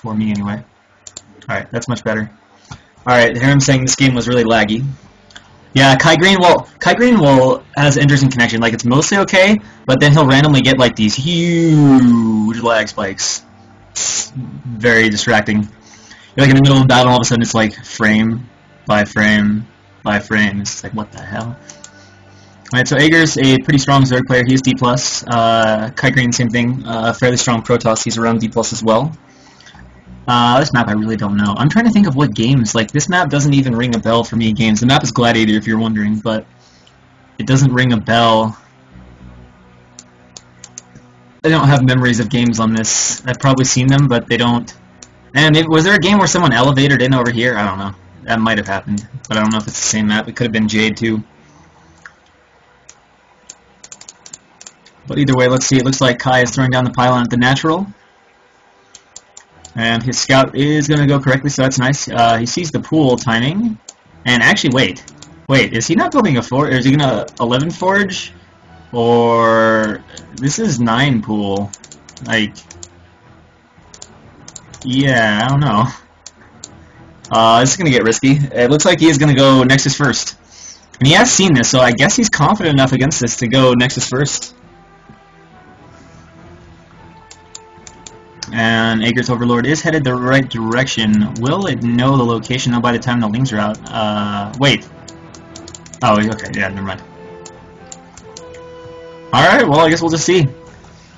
For me, anyway. Alright, that's much better. Alright, here I'm saying this game was really laggy. Yeah, Kai Green has interesting connection. Like, it's mostly okay, but then he'll randomly get, like, these huge lag spikes. It's very distracting. You're, like, in the middle of a battle, and all of a sudden it's, like, frame by frame by frame. It's like, what the hell? Alright, so Ager's a pretty strong Zerg player. He is D+. Kai Green, same thing. Fairly strong Protoss. He's around D+ as well. This map I really don't know. I'm trying to think of what games. Like, this map doesn't even ring a bell for me in games. The map is Gladiator, if you're wondering, but it doesn't ring a bell. I don't have memories of games on this. I've probably seen them, but they don't. And was there a game where someone elevated in over here? I don't know. That might have happened, but I don't know if it's the same map. It could have been Jade, too. But either way, let's see. It looks like Kai is throwing down the pylon at the natural. And his scout is going to go correctly, so that's nice. He sees the pool timing. And actually, wait, is he not building a forge? Or is he going to 11 forge? Or this is 9 pool. Like, yeah, I don't know. This is going to get risky. It looks like he is going to go Nexus first. And he has seen this, so I guess he's confident enough against this to go Nexus first. And Ager's Overlord is headed the right direction. Will it know the location though by the time the Lings are out? Wait. Oh, okay, yeah, never mind. Alright, well, I guess we'll just see.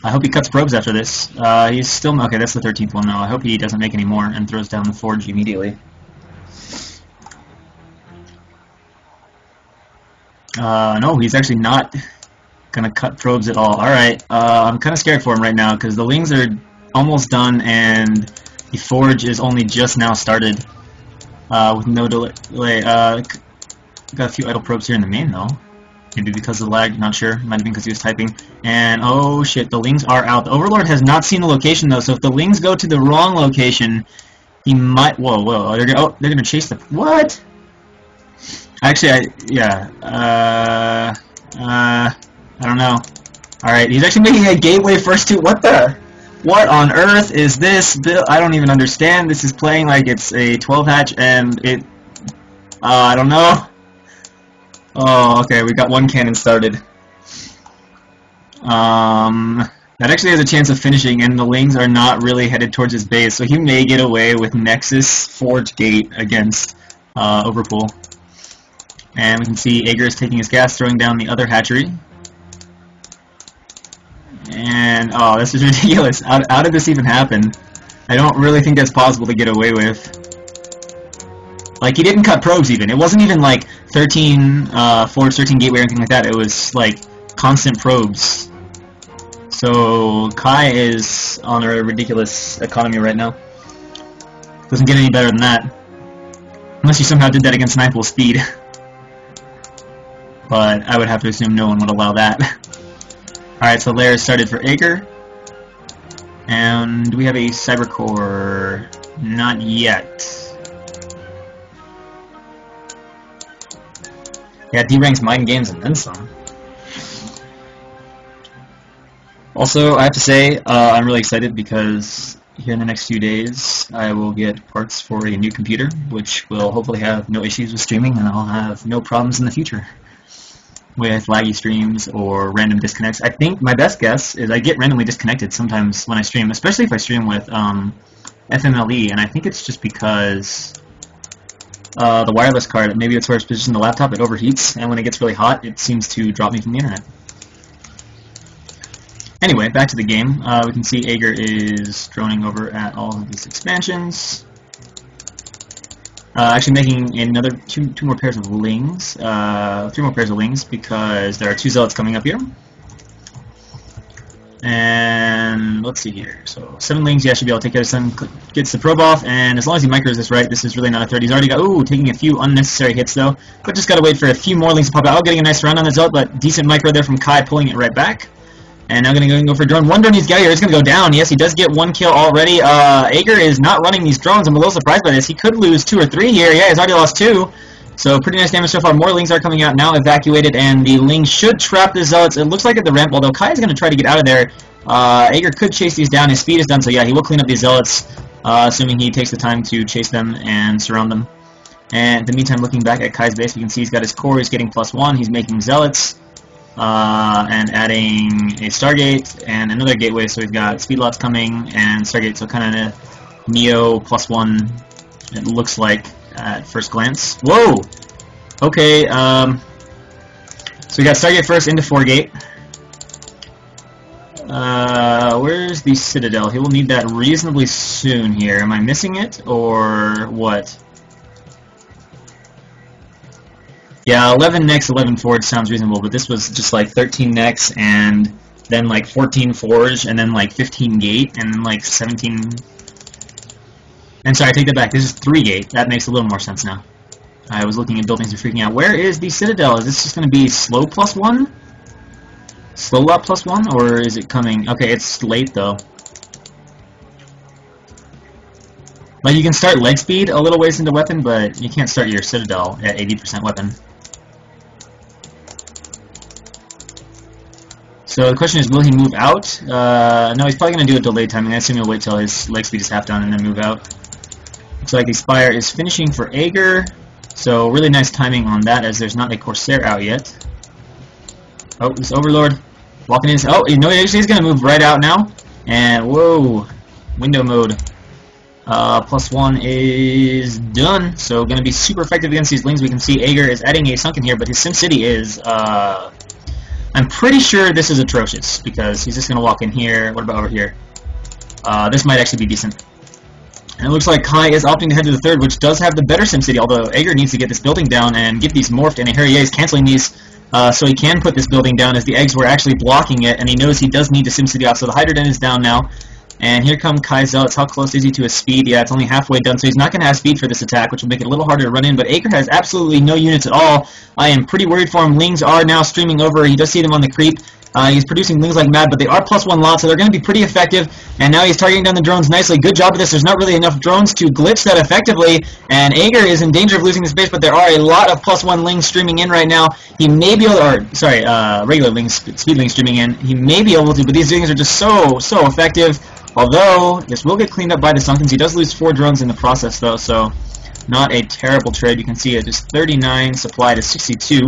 I hope he cuts probes after this. He's still... Okay, that's the 13th one now. I hope he doesn't make any more and throws down the forge immediately. No, he's actually not gonna cut probes at all. Alright, I'm kind of scared for him right now because the Lings are almost done and the forge is only just now started with no delay. Got a few idle probes here in the main though. Maybe because of the lag, not sure. Might have been because he was typing. And oh shit, the Lings are out. The Overlord has not seen the location though, so if the Lings go to the wrong location, he might... Whoa, they're gonna chase the... What? Actually, I don't know. Alright, he's actually making a gateway first to... What on earth is this build? I don't even understand. This is playing like it's a 12 hatch and it... I don't know. Oh, okay, we got one cannon started. That actually has a chance of finishing, and the Lings are not really headed towards his base, so he may get away with Nexus Forge Gate against Overpool. And we can see Ager is taking his gas, throwing down the other hatchery. And, oh, this is ridiculous. How did this even happen? I don't really think that's possible to get away with. Like, he didn't cut probes even. It wasn't even like 13 forge, 13 gateway or anything like that. It was like constant probes. So Kai is on a ridiculous economy right now. Doesn't get any better than that. Unless you somehow did that against 9 full speed. But I would have to assume no one would allow that. Alright, so layer started for Ager. And do we have a Cybercore? Not yet. Yeah, D-ranks mind games and then some. Also, I have to say, I'm really excited because here in the next few days I will get parts for a new computer, which will hopefully have no issues with streaming, and I'll have no problems in the future with laggy streams or random disconnects. I think my best guess is I get randomly disconnected sometimes when I stream, especially if I stream with FMLE, and I think it's just because the wireless card, maybe it's where it's positioned the laptop, it overheats, and when it gets really hot, it seems to drop me from the internet. Anyway, back to the game. We can see Ager is droning over at all of these expansions. Actually making another two more pairs of Lings, 3 more pairs of Lings, because there are 2 Zealots coming up here. And let's see here. So 7 Lings, yeah, should be able to take care of 7. Gets the probe off, and as long as he micros this right, this is really not a threat. He's already got, ooh, taking a few unnecessary hits though. But just gotta wait for a few more Lings to pop out. Oh, getting a nice run on the Zealot, but decent micro there from Kai, pulling it right back. And now gonna go for a drone. One drone he's got here is gonna go down. Yes, he does get 1 kill already. Ager is not running these drones. I'm a little surprised by this. He could lose 2 or 3 here. Yeah, he's already lost 2. So pretty nice damage so far. More Lings are coming out now, evacuated, and the Lings should trap the Zealots. It looks like at the ramp, although Kai is gonna try to get out of there. Ager could chase these down. His speed is done, so yeah, he will clean up these Zealots. assuming he takes the time to chase them and surround them. And in the meantime, looking back at Kai's base, we can see he's got his core, he's getting +1, he's making zealots, and adding a Stargate and another gateway, so we've got speedlots coming and Stargate, so kind of Neo +1, it looks like at first glance. Whoa! Okay, so we got Stargate first into 4-gate. Where's the Citadel? He will need that reasonably soon here. Am I missing it, or what? Yeah, 11 necks, 11 forge sounds reasonable, but this was just like 13 necks, and then like 14 forge, and then like 15 gate, and then like 17... And sorry, I take that back, this is 3 gate. That makes a little more sense now. I was looking at buildings and freaking out. Where is the Citadel? Is this just going to be slow +1? Slow lot +1, or is it coming? Okay, it's late though. Like, you can start leg speed a little ways into weapon, but you can't start your Citadel at 80% weapon. So the question is, will he move out? No, he's probably going to do a delayed timing. I assume he'll wait till his leg speed is half done and then move out. Looks like the Spire is finishing for Aegir, so really nice timing on that, as there's not a Corsair out yet. Oh, this Overlord walking in. Oh, you know, he's going to move right out now. And whoa, window mode. +1 is done, so going to be super effective against these lings. We can see Aegir is adding a Sunken here, but his SimCity is, I'm pretty sure this is atrocious, because he's just going to walk in here. What about over here? This might actually be decent. And it looks like Kai is opting to head to the third, which does have the better SimCity, although Aegir needs to get this building down and get these morphed, and here he is canceling these, so he can put this building down, as the eggs were actually blocking it, and he knows he does need the SimCity off, so the Hydra Den is down now. And here come Kai's Zealots. How close is he to his speed? Yeah, it's only halfway done, so he's not going to have speed for this attack, which will make it a little harder to run in, but Aegir has absolutely no units at all. I am pretty worried for him. Lings are now streaming over. He does see them on the creep. He's producing Lings like mad, but they are +1 lots, so they're going to be pretty effective. And now he's targeting down the drones nicely. Good job with this. There's not really enough drones to glitch that effectively, and Aegir is in danger of losing this base, but there are a lot of +1 Lings streaming in right now. He may be able to, or, sorry, regular Lings, speed Lings streaming in. He may be able to, but these things are just so effective. Although, this will get cleaned up by the Sunkens. He does lose 4 drones in the process, though, so not a terrible trade. You can see it is 39 supply to 62.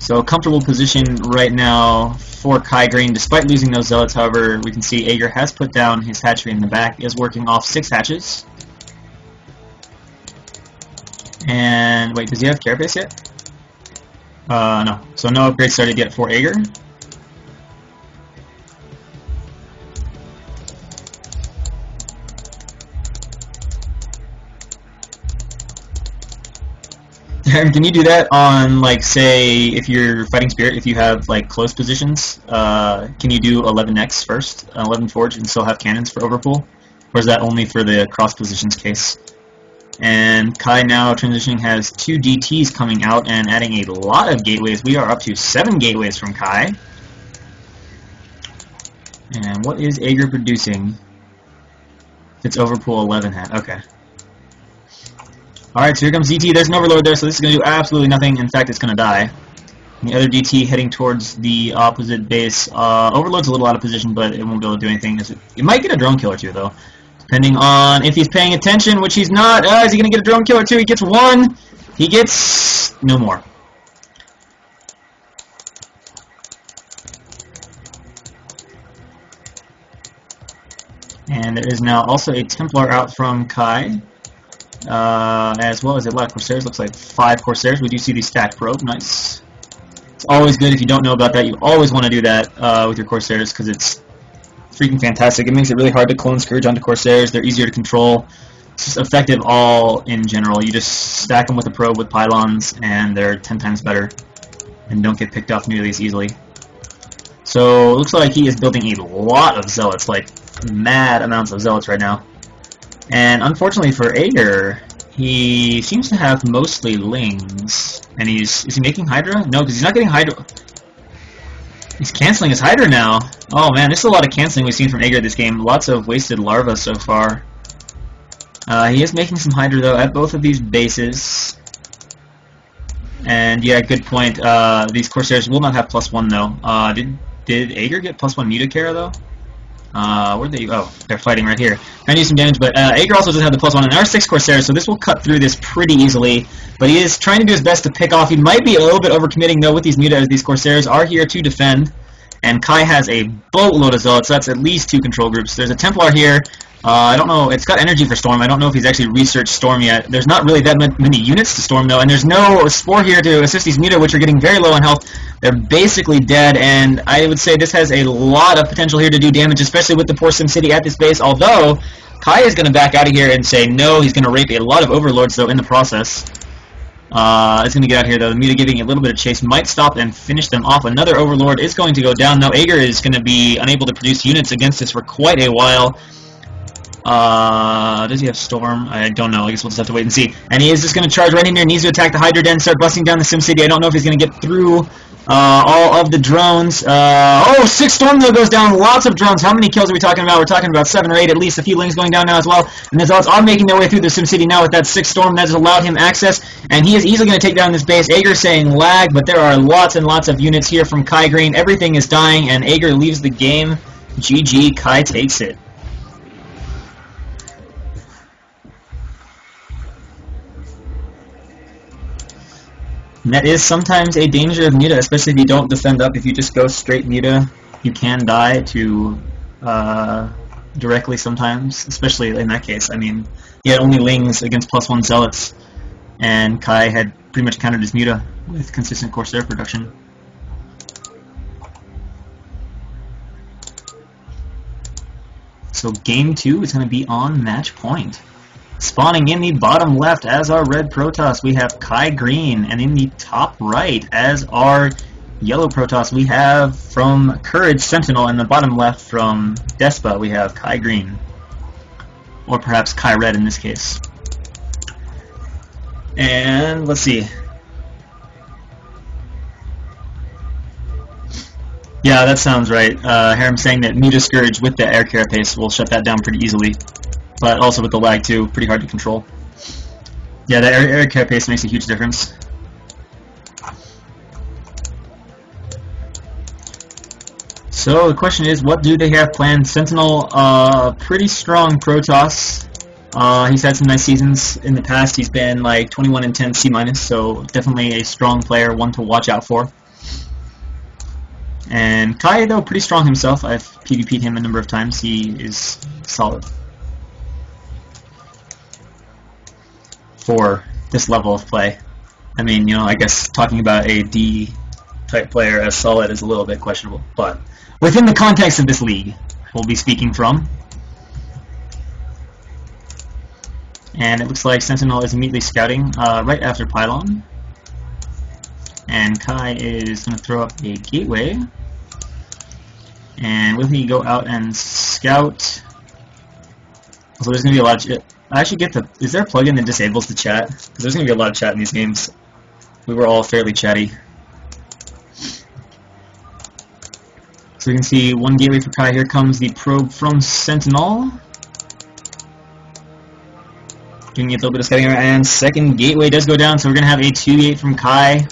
So, comfortable position right now for Kai Green, despite losing those Zealots. However, we can see Aegir has put down his hatchery in the back, is working off 6 hatches. And, wait, does he have Carapace yet? No. So, no upgrade started yet for Aegir. Can you do that on, like, say, if you're fighting Spirit, if you have, like, close positions, can you do 11 necks first, 11 forge, and still have cannons for overpull? Or is that only for the cross positions case? And Kai now transitioning has 2 DTs coming out and adding a lot of gateways. We are up to 7 gateways from Kai. And what is Aegir producing? It's overpull 11 hat. Okay. Alright, so here comes DT. There's an Overlord there, so this is going to do absolutely nothing. In fact, it's going to die. And the other DT heading towards the opposite base. Overlord's a little out of position, but it won't be able to do anything. It might get a drone killer too, though. Depending on if he's paying attention, which he's not. Is he going to get a drone killer too? He gets 1. He gets no more. And there is now also a Templar out from Kai. As well as a lot of Corsairs. Looks like 5 Corsairs. We do see the stacked probe. Nice. It's always good if you don't know about that. You always want to do that with your Corsairs, because it's freaking fantastic. It makes it really hard to clone Scourge onto Corsairs. They're easier to control. It's just effective all in general. You just stack them with a probe with pylons, and they're 10 times better and don't get picked off nearly as easily. So it looks like he is building a lot of Zealots, like mad amounts of Zealots right now. And unfortunately for Aegir, he seems to have mostly Lings. And is he making Hydra? No, because he's not getting Hydra. He's canceling his Hydra now. Oh man, this is a lot of canceling we've seen from Aegir this game. Lots of wasted larvae so far. He is making some Hydra though at both of these bases. And yeah, good point. These Corsairs will not have +1 though. Did Aegir get +1 Mutacera though? Where'd they? Oh, they're fighting right here. Trying to do some damage, but Ager also doesn't have the +1 and R6 Corsair, so this will cut through this pretty easily. But he is trying to do his best to pick off. He might be a little bit overcommitting though with these mutas, as these Corsairs are here to defend. And Kai has a boatload of Zealots, so that's at least 2 control groups. There's a Templar here. I don't know, it's got energy for Storm. I don't know if he's actually researched Storm yet. There's not really that many units to Storm though, and there's no Spore here to assist these muta, which are getting very low on health. They're basically dead, and I would say this has a lot of potential here to do damage, especially with the poor SimCity at this base, although Kai is going to back out of here and say no. He's going to rape a lot of Overlords though in the process. It's going to get out here though. The muta giving a little bit of chase might stop and finish them off. Another Overlord is going to go down. Now Ager is going to be unable to produce units against this for quite a while. Does he have Storm? I don't know. I guess we'll just have to wait and see. And he is just going to charge right in here. Needs to attack the Hydra Den, start busting down the SimCity. I don't know if he's going to get through all of the drones. Oh, 6 Storm though goes down. Lots of drones. How many kills are we talking about? We're talking about 7 or 8 at least. A few Lings going down now as well. And the Zealots are making their way through the SimCity now with that 6 Storm. That has allowed him access. And he is easily going to take down this base. Ager saying lag, but there are lots and lots of units here from Kai Green. Everything is dying, and Ager leaves the game. GG, Kai takes it. And that is sometimes a danger of muta, especially if you don't defend up. If you just go straight muta, you can die to directly sometimes, especially in that case. I mean, he had only Lings against +1 Zealots, and Kai had pretty much countered his muta with consistent Corsair production. So game 2 is going to be on match point. Spawning in the bottom left as our red Protoss, we have Kai Green, and in the top right as our yellow Protoss, we have from Courage Sentinel, and the bottom left from DeSPA, we have Kai Green, or perhaps Kai Red in this case. And let's see. Yeah, that sounds right. Harem saying that Muta Scourge with the air carapace will shut that down pretty easily. But also with the lag too, pretty hard to control. Yeah, the air carapace makes a huge difference. So the question is, what do they have planned? Sentinel, pretty strong Protoss. He's had some nice seasons in the past. He's been like 21 and 10 C-, so definitely a strong player, one to watch out for. And Kai, though, pretty strong himself. I've PvP'd him a number of times. He is solid for this level of play. I mean, you know, I guess talking about a D-type player as solid is a little bit questionable, but within the context of this league, we'll be speaking from. And it looks like Sentinel is immediately scouting right after Pylon. And Kai is going to throw up a gateway. And with me, go out and scout. So there's going to be a lot of... I actually get the... Is there a plugin that disables the chat? Because there's going to be a lot of chat in these games. We were all fairly chatty. So we can see one gateway for Kai. Here comes the probe from Sentinel. Doing a little bit of scouting, and second gateway does go down, so we're going to have a 2-8 from Kai.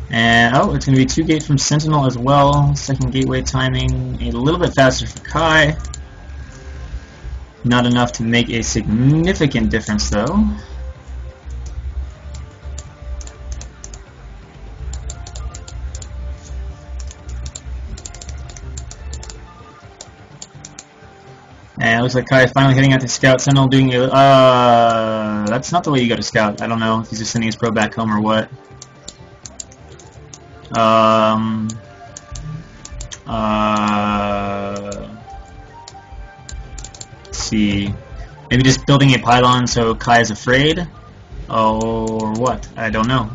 And, oh, it's going to be 2-gate from Sentinel as well. Second gateway timing a little bit faster for Kai. Not enough to make a significant difference, though. And it looks like Kai finally heading out to scout. Sentinel doing a... that's not the way you go to scout. I don't know if he's just sending his probe back home or what. Let's see. Maybe just building a pylon so Kai is afraid? Or what? I don't know.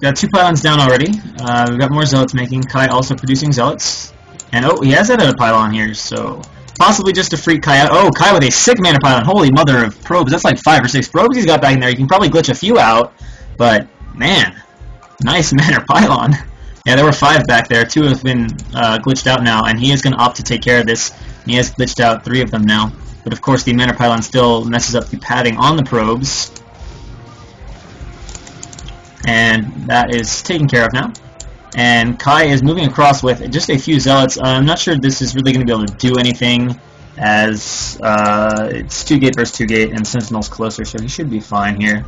Got 2 pylons down already. We've got more zealots making. Kai also producing zealots. And oh, he has added a pylon here, so possibly just to freak Kai out. Oh, Kai with a sick mana pylon. Holy mother of probes. That's like 5 or 6 probes he's got back in there. You can probably glitch a few out, but man, nice mana pylon. Yeah, there were 5 back there. 2 have been glitched out now, and he is going to opt to take care of this. He has glitched out 3 of them now. But of course, the mana pylon still messes up the padding on the probes. And that is taken care of now. And Kai is moving across with just a few zealots. I'm not sure this is really going to be able to do anything, as it's 2-gate versus 2-gate, and Sentinel's closer, so he should be fine here.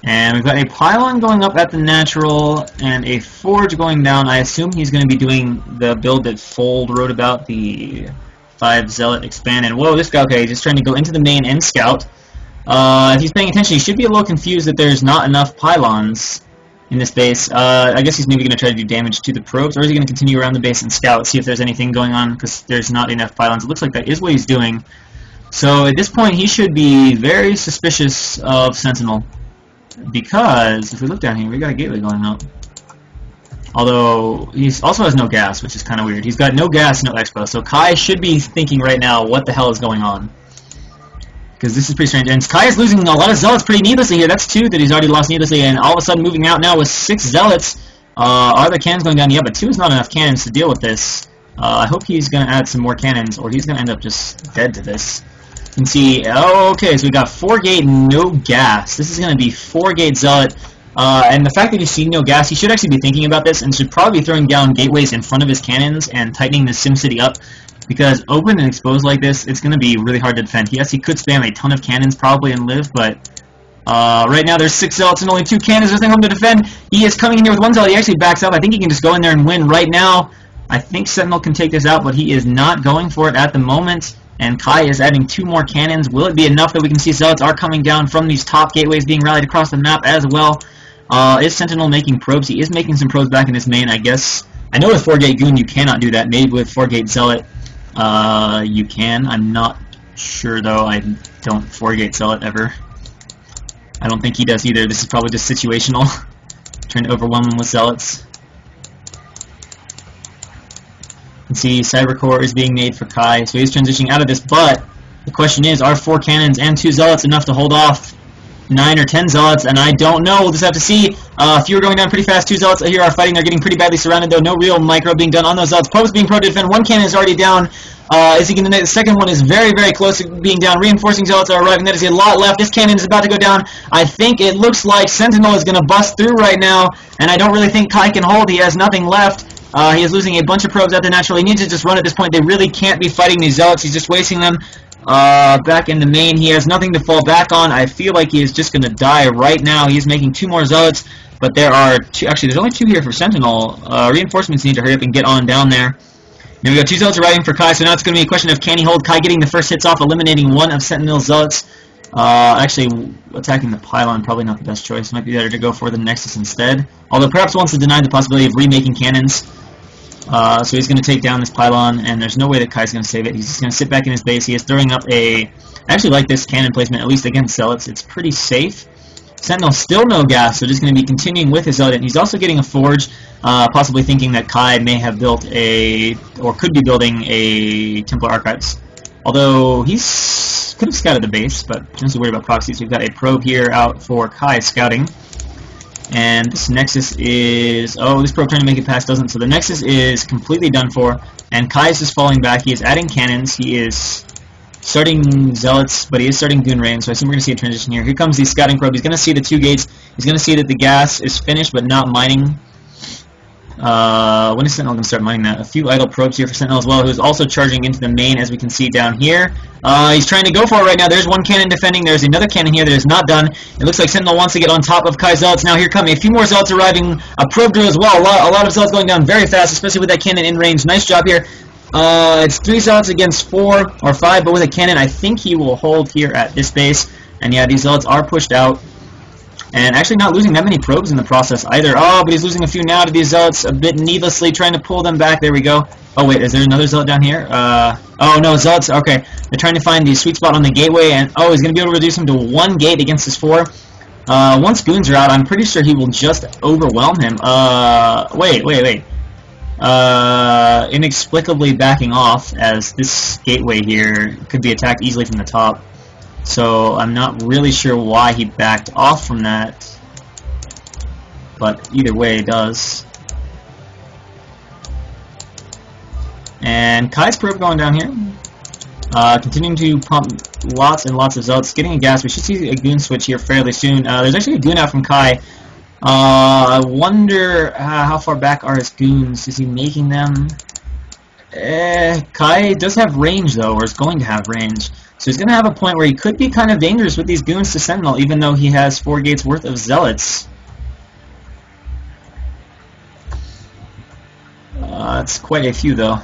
And we've got a pylon going up at the natural, and a forge going down. I assume he's going to be doing the build that Fold wrote about, the 5 zealot expand. And whoa, this guy, okay, just trying to go into the main and scout. If he's paying attention, he should be a little confused that there's not enough pylons in this base. I guess he's maybe going to try to do damage to the probes, or is he going to continue around the base and scout, see if there's anything going on, because there's not enough pylons. It looks like that is what he's doing. So at this point, he should be very suspicious of Sentinel, because if we look down here, we got a gateway going up. Although he also has no gas, which is kind of weird. He's got no gas, no expo. So Kai should be thinking right now, what the hell is going on? Because this is pretty strange. And Kai is losing a lot of zealots pretty needlessly here. That's 2 that he's already lost needlessly, and all of a sudden moving out now with 6 zealots. Are there cannons going down? Yeah, but 2 is not enough cannons to deal with this. I hope he's going to add some more cannons, or he's going to end up just dead to this. You can see, oh, okay, so we got 4-gate, no gas. This is going to be 4-gate zealot. And the fact that he's seeing no gas, he should actually be thinking about this and should probably be throwing down gateways in front of his cannons and tightening the SimCity up, because open and exposed like this, it's going to be really hard to defend. Yes, he could spam a ton of cannons probably and live, but right now there's 6 zealots and only 2 cannons. There's nothing to defend. He is coming in here with 1 zealot. He actually backs up. I think he can just go in there and win right now. I think Sentinel can take this out, but he is not going for it at the moment. And Kai is adding 2 more cannons. Will it be enough that we can see zealots are coming down from these top gateways being rallied across the map as well? Is Sentinel making probes? He is making some probes back in his main, I guess. I know with 4-gate Goon you cannot do that. Maybe with 4-gate Zealot you can. I'm not sure though. I don't 4-gate Zealot ever. I don't think he does either. This is probably just situational. Trying to overwhelm him with Zealots. You can see Cybercore is being made for Kai, so he's transitioning out of this, but the question is, are 4 cannons and 2 zealots enough to hold off 9 or 10 zealots? And I don't know. We'll just have to see. A few are going down pretty fast. 2 zealots here are fighting. They're getting pretty badly surrounded, though. No real micro being done on those zealots. Probes being pro to defend. 1 cannon is already down. Is he going to? The second one is very, very close to being down. Reinforcing zealots are arriving. That is a lot left. This cannon is about to go down. I think it looks like Sentinel is going to bust through right now, and I don't really think Kai can hold. He has nothing left. He is losing a bunch of probes at the natural. He needs to just run at this point. They really can't be fighting these zealots. He's just wasting them. Back in the main, he has nothing to fall back on. I feel like he is just going to die right now. He is making 2 more zealots, but there are 2. Actually, there's only 2 here for Sentinel. Reinforcements need to hurry up and get on down there. Now we got 2 zealots arriving for Kai, so now it's going to be a question of can he hold Kai getting the first hits off, eliminating 1 of Sentinel's zealots. Actually, attacking the pylon probably not the best choice. Might be better to go for the Nexus instead. Although perhaps wants to deny the possibility of remaking cannons. So he's going to take down this pylon, and there's no way that Kai's going to save it. He's just going to sit back in his base. He is throwing up a... I actually like this cannon placement, at least against zealots. It's pretty safe. Sentinel still no gas, so just going to be continuing with his zealot. He's also getting a forge, possibly thinking that Kai may have built a... or could be building a Templar Archives. Although he's could have scouted the base, but just worried about proxies. We've got a probe here out for Kai scouting. And this Nexus is... oh, this probe trying to make it past doesn't. So the Nexus is completely done for. And Kai is just falling back. He is adding cannons. He is starting Zealots, but he is starting Goon Rain. So I assume we're going to see a transition here. Here comes the scouting probe. He's going to see the 2 gates. He's going to see that the gas is finished, but not mining. When is Sentinel going to start mining that? A few idle probes here for Sentinel as well, who is also charging into the main, as we can see down here. He's trying to go for it right now. There's 1 cannon defending. There's another cannon here that is not done. It looks like Sentinel wants to get on top of Kai's zealots. Now here come a few more zealots arriving. A probe drill as well. A lot of zealots going down very fast, especially with that cannon in range. Nice job here. It's 3 zealots against 4 or 5, but with a cannon, I think he will hold here at this base. And yeah, these zealots are pushed out. And actually not losing that many probes in the process either. Oh, but he's losing a few now to these zealots, a bit needlessly, trying to pull them back. There we go. Oh, wait, is there another zealot down here? Oh, no, zealots, okay. They're trying to find the sweet spot on the gateway, and oh, he's going to be able to reduce him to 1 gate against his 4. Once goons are out, I'm pretty sure he will just overwhelm him. Wait. Inexplicably backing off, as this gateway here could be attacked easily from the top. So I'm not really sure why he backed off from that, but either way it does. And Kai's probe going down here. Continuing to pump lots and lots of zealots, getting a gas. We should see a goon switch here fairly soon. There's actually a goon out from Kai. I wonder how far back are his goons. Is he making them? Kai does have range though, or is going to have range. So he's going to have a point where he could be kind of dangerous with these goons to Sentinel, even though he has 4 gates worth of zealots. It's quite a few though.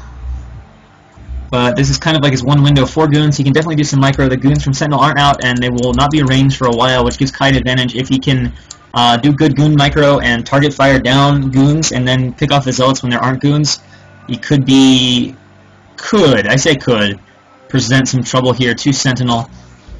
But this is kind of like his one window, 4 goons. He can definitely do some micro. The goons from Sentinel aren't out, and they will not be arranged for a while, which gives Kai an advantage if he can do good goon micro and target fire down goons and then pick off the zealots when there aren't goons. He could present some trouble here to Sentinel.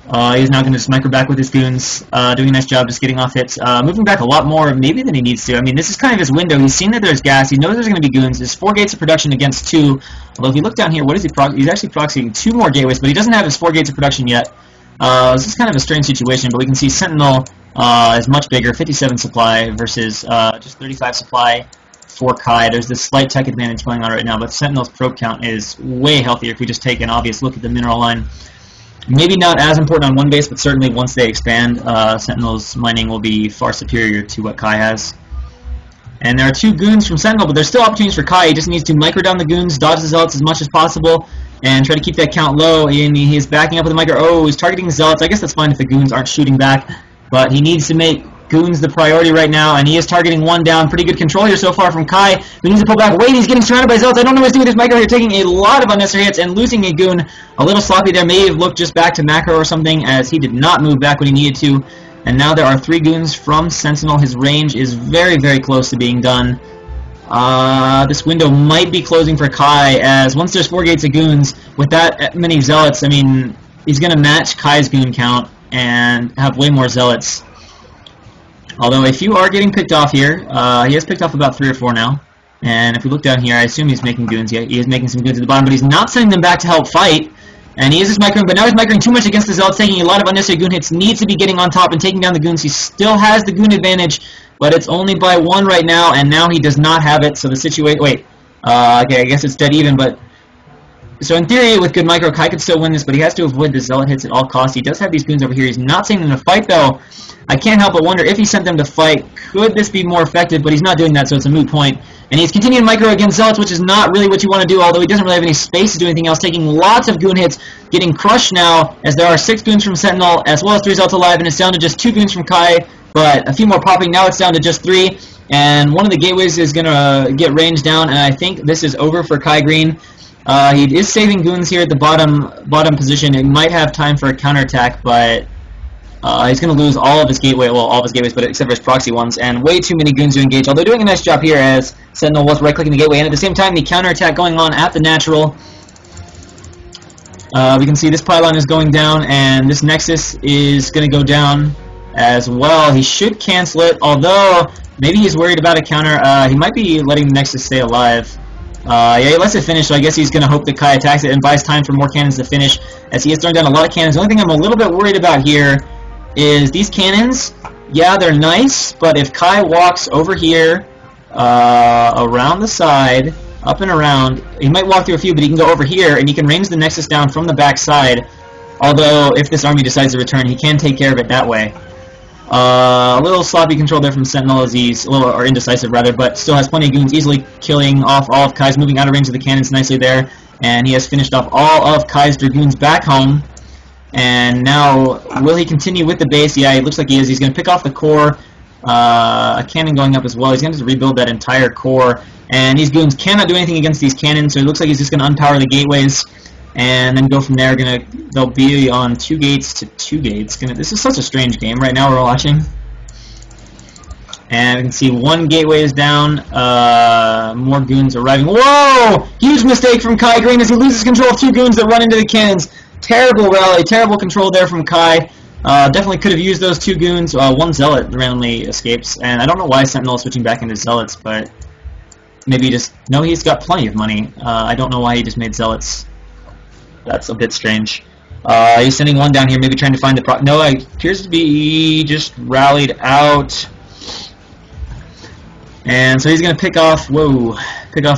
He's now going to just micro back with his goons, doing a nice job just getting off hits, moving back a lot more maybe than he needs to. I mean, this is kind of his window. He's seen that there's gas. He knows there's going to be goons. There's 4 gates of production against 2. Although if you look down here, what is he he's actually proxying 2 more gateways, but he doesn't have his 4 gates of production yet. This is kind of a strange situation, but we can see Sentinel is much bigger, 57 supply versus just 35 supply for Kai. There's this slight tech advantage going on right now, but Sentinel's probe count is way healthier if we just take an obvious look at the mineral line. Maybe not as important on one base, but certainly once they expand, Sentinel's mining will be far superior to what Kai has. And there are 2 goons from Sentinel, but there's still opportunities for Kai. He just needs to micro down the goons, dodge the zealots as much as possible, and try to keep that count low. And he's backing up with the micro. Oh, he's targeting zealots. I guess that's fine if the goons aren't shooting back, but he needs to make goons the priority right now, and he is targeting 1 down. Pretty good control here so far from Kai. He needs to pull back. Wait, he's getting surrounded by zealots. I don't know what he's doing with his micro here, taking a lot of unnecessary hits and losing a goon. A little sloppy there. May have looked just back to macro or something, as he did not move back when he needed to. And now there are 3 goons from Sentinel. His range is very, very close to being done. This window might be closing for Kai, as once there's 4 gates of goons, with that many zealots, I mean, he's going to match Kai's goon count and have way more zealots. Although a few are getting picked off here. He has picked off about 3 or 4 now. And if we look down here, I assume he's making goons. Yeah, he is making some goons at the bottom, but he's not sending them back to help fight. And he is just microing, but now he's microing too much against the zealots, taking a lot of unnecessary goon hits. Needs to be getting on top and taking down the goons. He still has the goon advantage, but it's only by 1 right now, and now he does not have it. So the situation... Wait. Okay, I guess it's dead even, but... So in theory, with good micro, Kai could still win this, but he has to avoid the zealot hits at all costs. He does have these goons over here. He's not sending them to fight, though. I can't help but wonder if he sent them to fight, could this be more effective? But he's not doing that, so it's a moot point. And he's continuing micro against zealots, which is not really what you want to do, although he doesn't really have any space to do anything else, taking lots of goon hits, getting crushed now, as there are 6 goons from Sentinel, as well as 3 zealots alive, and it's down to just 2 goons from Kai, but a few more popping. Now it's down to just 3, and one of the gateways is going to get ranged down, and I think this is over for Kai Green. He is saving goons here at the bottom position. It might have time for a counterattack, but he's going to lose all of his gateway, well, all of his gateways, but except for his proxy ones, and way too many goons to engage. Although doing a nice job here, as Sentinel was right-clicking the gateway, and at the same time, the counterattack going on at the natural. We can see this pylon is going down, and this nexus is going to go down as well. He should cancel it, although maybe he's worried about a counter. He might be letting the nexus stay alive. Yeah, he lets it finish, so I guess he's going to hope that Kai attacks it and buys time for more cannons to finish, as he has thrown down a lot of cannons. The only thing I'm a little bit worried about here is these cannons. Yeah, they're nice, but if Kai walks over here, around the side, up and around, he might walk through a few, but he can go over here, and he can range the nexus down from the back side. Although, if this army decides to return, he can take care of it that way. A little sloppy control there from Sentinel, as he's a little, or indecisive rather, but still has plenty of goons, easily killing off all of Kai's, moving out of range of the cannons nicely there, and he has finished off all of Kai's dragoons back home. And now, will he continue with the base? Yeah, it looks like he is. He's going to pick off the core, a cannon going up as well. He's going to rebuild that entire core, and these goons cannot do anything against these cannons, so it looks like he's just going to unpower the gateways, and then go from there. They'll be on 2 gates to 2 gates. This is such a strange game right now we're watching. And we can see 1 gateway is down, more goons arriving. Whoa! Huge mistake from Kai Green as he loses control of 2 goons that run into the cannons. Terrible rally, terrible control there from Kai. Definitely could have used those 2 goons. 1 zealot randomly escapes, and I don't know why Sentinel is switching back into zealots, but maybe just... No, he's got plenty of money. I don't know why he just made zealots. That's a bit strange. He's sending 1 down here, maybe trying to find the... No, it appears to be just rallied out. And so he's going to pick off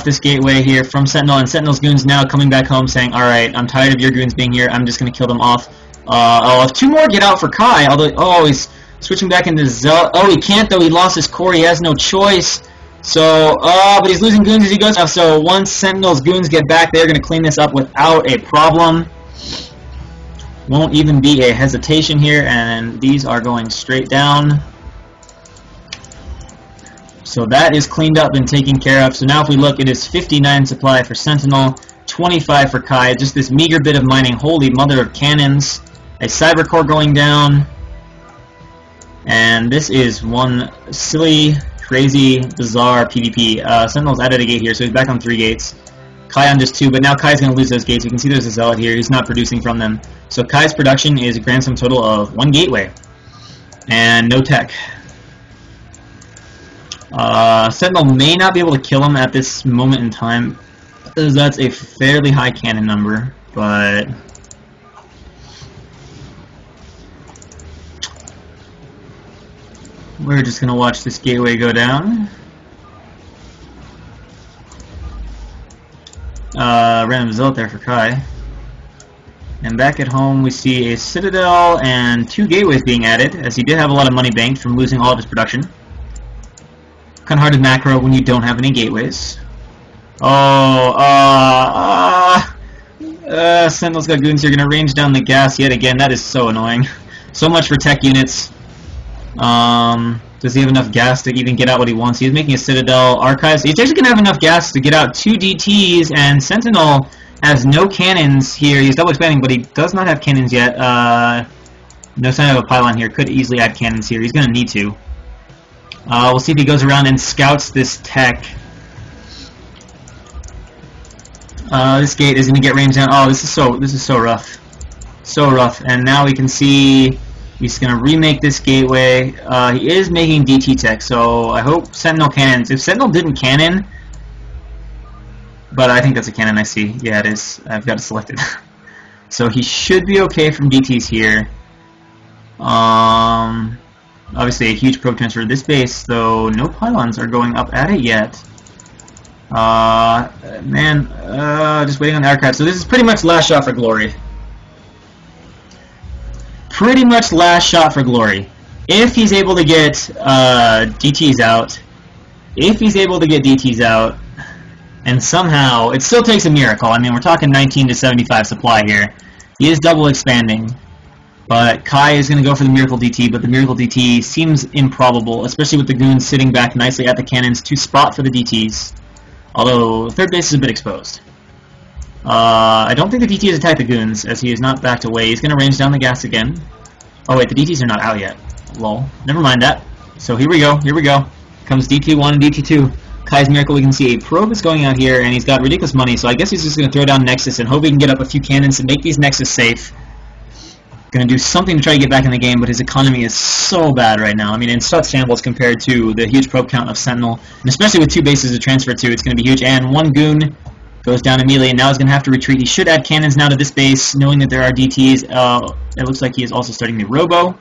this gateway here from Sentinel, and Sentinel's goons now coming back home saying, alright, I'm tired of your goons being here, I'm just going to kill them off. If 2 more get out for Kai, although, he's switching back into Zealot. Oh, he can't though, he lost his core, he has no choice. So, but he's losing goons as he goes. So once Sentinel's goons get back, they're going to clean this up without a problem. Won't even be a hesitation here, and these are going straight down. So that is cleaned up and taken care of. So now if we look, it is 59 supply for Sentinel, 25 for Kai. Just this meager bit of mining. Holy mother of cannons. A cyber core going down. And this is one silly, crazy, bizarre PvP. Sentinel's added a gate here, so he's back on 3 gates. Kai on just 2, but now Kai's going to lose those gates. You can see there's a Zealot here. He's not producing from them. So Kai's production is a grand sum total of 1 gateway. And no tech. Sentinel may not be able to kill him at this moment in time, because that's a fairly high cannon number, but we're just going to watch this gateway go down. Random Zealot there for Kai. And back at home we see a Citadel and 2 gateways being added, as he did have a lot of money banked from losing all of his production. Kind of hard to macro when you don't have any gateways. Sentinel's got goons here, going to range down the gas yet again. That is so annoying. So much for tech units. Does he have enough gas to even get out what he wants? He's making a Citadel Archives. He's actually going to have enough gas to get out 2 DTs, and Sentinel has no cannons here. He's double expanding, but he does not have cannons yet. No sign of a pylon here. Could easily add cannons here. He's going to need to. We'll see if he goes around and scouts this tech. This gate is going to get ranged down. Oh, this is so rough. So rough. And now we can see he's going to remake this gateway. He is making DT tech, so I hope Sentinel cannons. If Sentinel didn't cannon, but I think that's a cannon I see. Yeah, it is. I've got it selected. So he should be okay from DTs here. Obviously a huge probe transfer. This base, though, no pylons are going up at it yet. Just waiting on the archive. So this is pretty much last shot for glory. Pretty much last shot for glory. If he's able to get DTs out, and somehow, it still takes a miracle. I mean, we're talking 19 to 75 supply here. He is double expanding. But Kai is going to go for the Miracle DT, but the Miracle DT seems improbable, especially with the goons sitting back nicely at the cannons to spot for the DTs. Although, third base is a bit exposed. I don't think the DT has attacked the goons, as he is not backed away. He's going to range down the gas again. Oh wait, the DTs are not out yet. Lol. Never mind that. So here we go. Comes DT1 and DT2. Kai's Miracle, we can see a probe is going out here, and he's got ridiculous money, so I guess he's just going to throw down Nexus and hope he can get up a few cannons and make these Nexus safe. Going to do something to try to get back in the game, but his economy is so bad right now. I mean, in such shambles compared to the huge probe count of Sentinel, and especially with 2 bases to transfer to, it's going to be huge. And 1 goon goes down immediately, and now he's going to have to retreat. He should add cannons now to this base, knowing that there are DTs. It looks like he is also starting the Robo.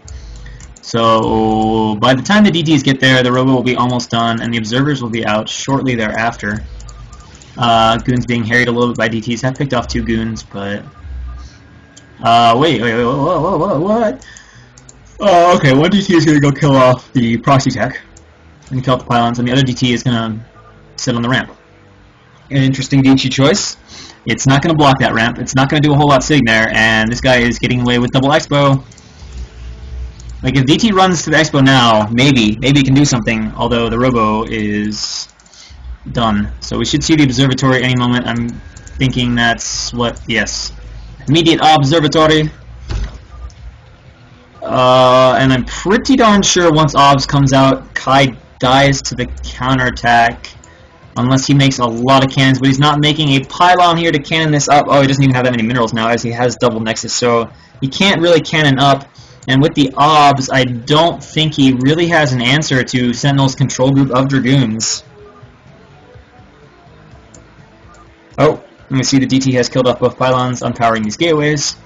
So by the time the DTs get there, the Robo will be almost done, and the Observers will be out shortly thereafter. Goons being harried a little bit by DTs. Have picked off 2 goons, but... wait, what? Oh, okay, 1 DT is going to go kill off the proxy tech and kill off the pylons, and the other DT is going to sit on the ramp. An interesting DT choice. It's not going to block that ramp, it's not going to do a whole lot sitting there, and this guy is getting away with double expo. Like, if DT runs to the expo now, maybe he can do something, although the Robo is done. So we should see the observatory any moment. I'm thinking that's what, yes. Immediate observatory. And I'm pretty darn sure once OBS comes out, Kai dies to the counterattack. Unless he makes a lot of cannons, but he's not making a pylon here to cannon this up. Oh, he doesn't even have that many minerals now, as he has double Nexus, so he can't really cannon up. And with the OBS, I don't think he really has an answer to Sentinel's control group of Dragoons. Oh, let me see, the DT has killed off both pylons, unpowering these gateways.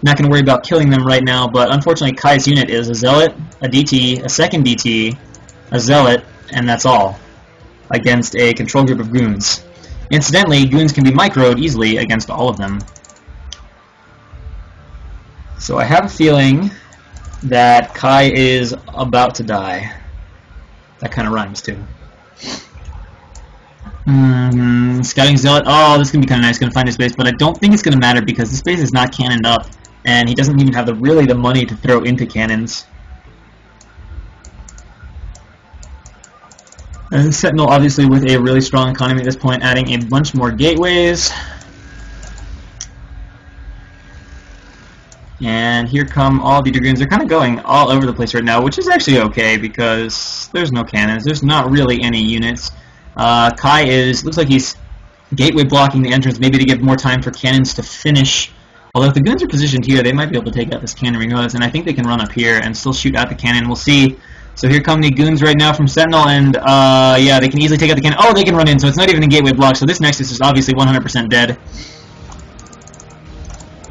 Not going to worry about killing them right now, but unfortunately Kai's unit is a Zealot, a DT, a second DT, a Zealot, and that's all. against a control group of goons. Incidentally, goons can be microed easily against all of them. So I have a feeling that Kai is about to die. That kind of rhymes too. Scouting Zealot. Oh, this is going to be kind of nice. Going to find his base, but I don't think it's going to matter because this base is not cannoned up, and he doesn't even have really the money to throw into cannons. And Sentinel, obviously, with a really strong economy at this point, adding a bunch more gateways. And here come all the Dragoons. They're kind of going all over the place right now, which is actually okay because there's no cannons. There's not really any units. Kai looks like he's gateway blocking the entrance, maybe to give more time for cannons to finish. Although if the goons are positioned here, they might be able to take out this cannon ring hose, and I think they can run up here and still shoot at the cannon. We'll see. So here come the goons right now from Sentinel, and yeah, they can easily take out the cannon. Oh, they can run in, so it's not even a gateway block. So this Nexus is obviously 100% dead.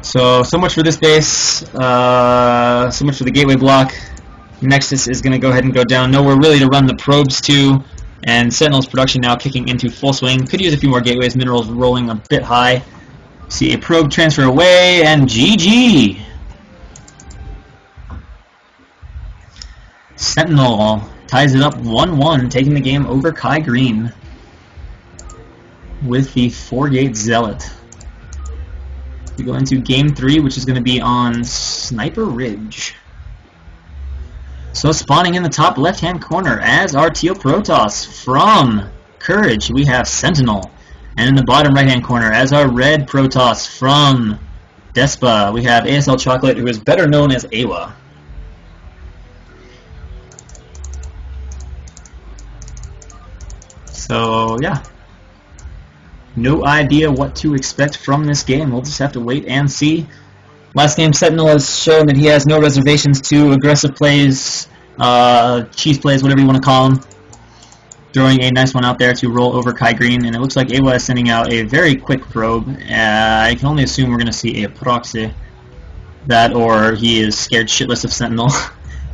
So much for this base. So much for the gateway block. Nexus is going to go ahead and go down. Nowhere really to run the probes to, and Sentinel's production now kicking into full swing. Could use a few more gateways. Minerals rolling a bit high. See a probe transfer away, and GG! Sentinel ties it up 1-1, taking the game over Kai Green with the 4-gate Zealot. We go into Game 3, which is going to be on Sniper Ridge. So spawning in the top left-hand corner as our Teal Protoss from Courage, we have Sentinel. And in the bottom right-hand corner as our red Protoss from DeSPA, we have ASL Chocolate, who is better known as Awa. So, yeah. No idea what to expect from this game. We'll just have to wait and see. Last game, Sentinel has shown that he has no reservations to aggressive plays, cheese plays, whatever you want to call them. Throwing a nice one out there to roll over Kai Green, and it looks like Awa is sending out a very quick probe. I can only assume we're going to see a proxy. That, or he is scared shitless of Sentinel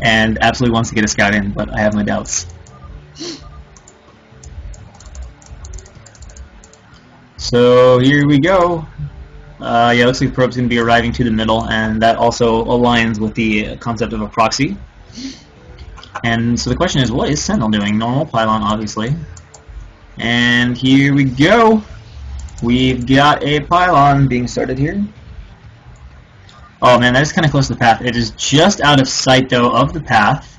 and absolutely wants to get a scout in, but I have my doubts. So here we go. Yeah, looks like the probe's going to be arriving to the middle, and that also aligns with the concept of a proxy. And so the question is, what is Sentinel doing? Normal pylon, obviously. And here we go. We've got a pylon being started here. Oh man, that is kind of close to the path. It is just out of sight, though, of the path.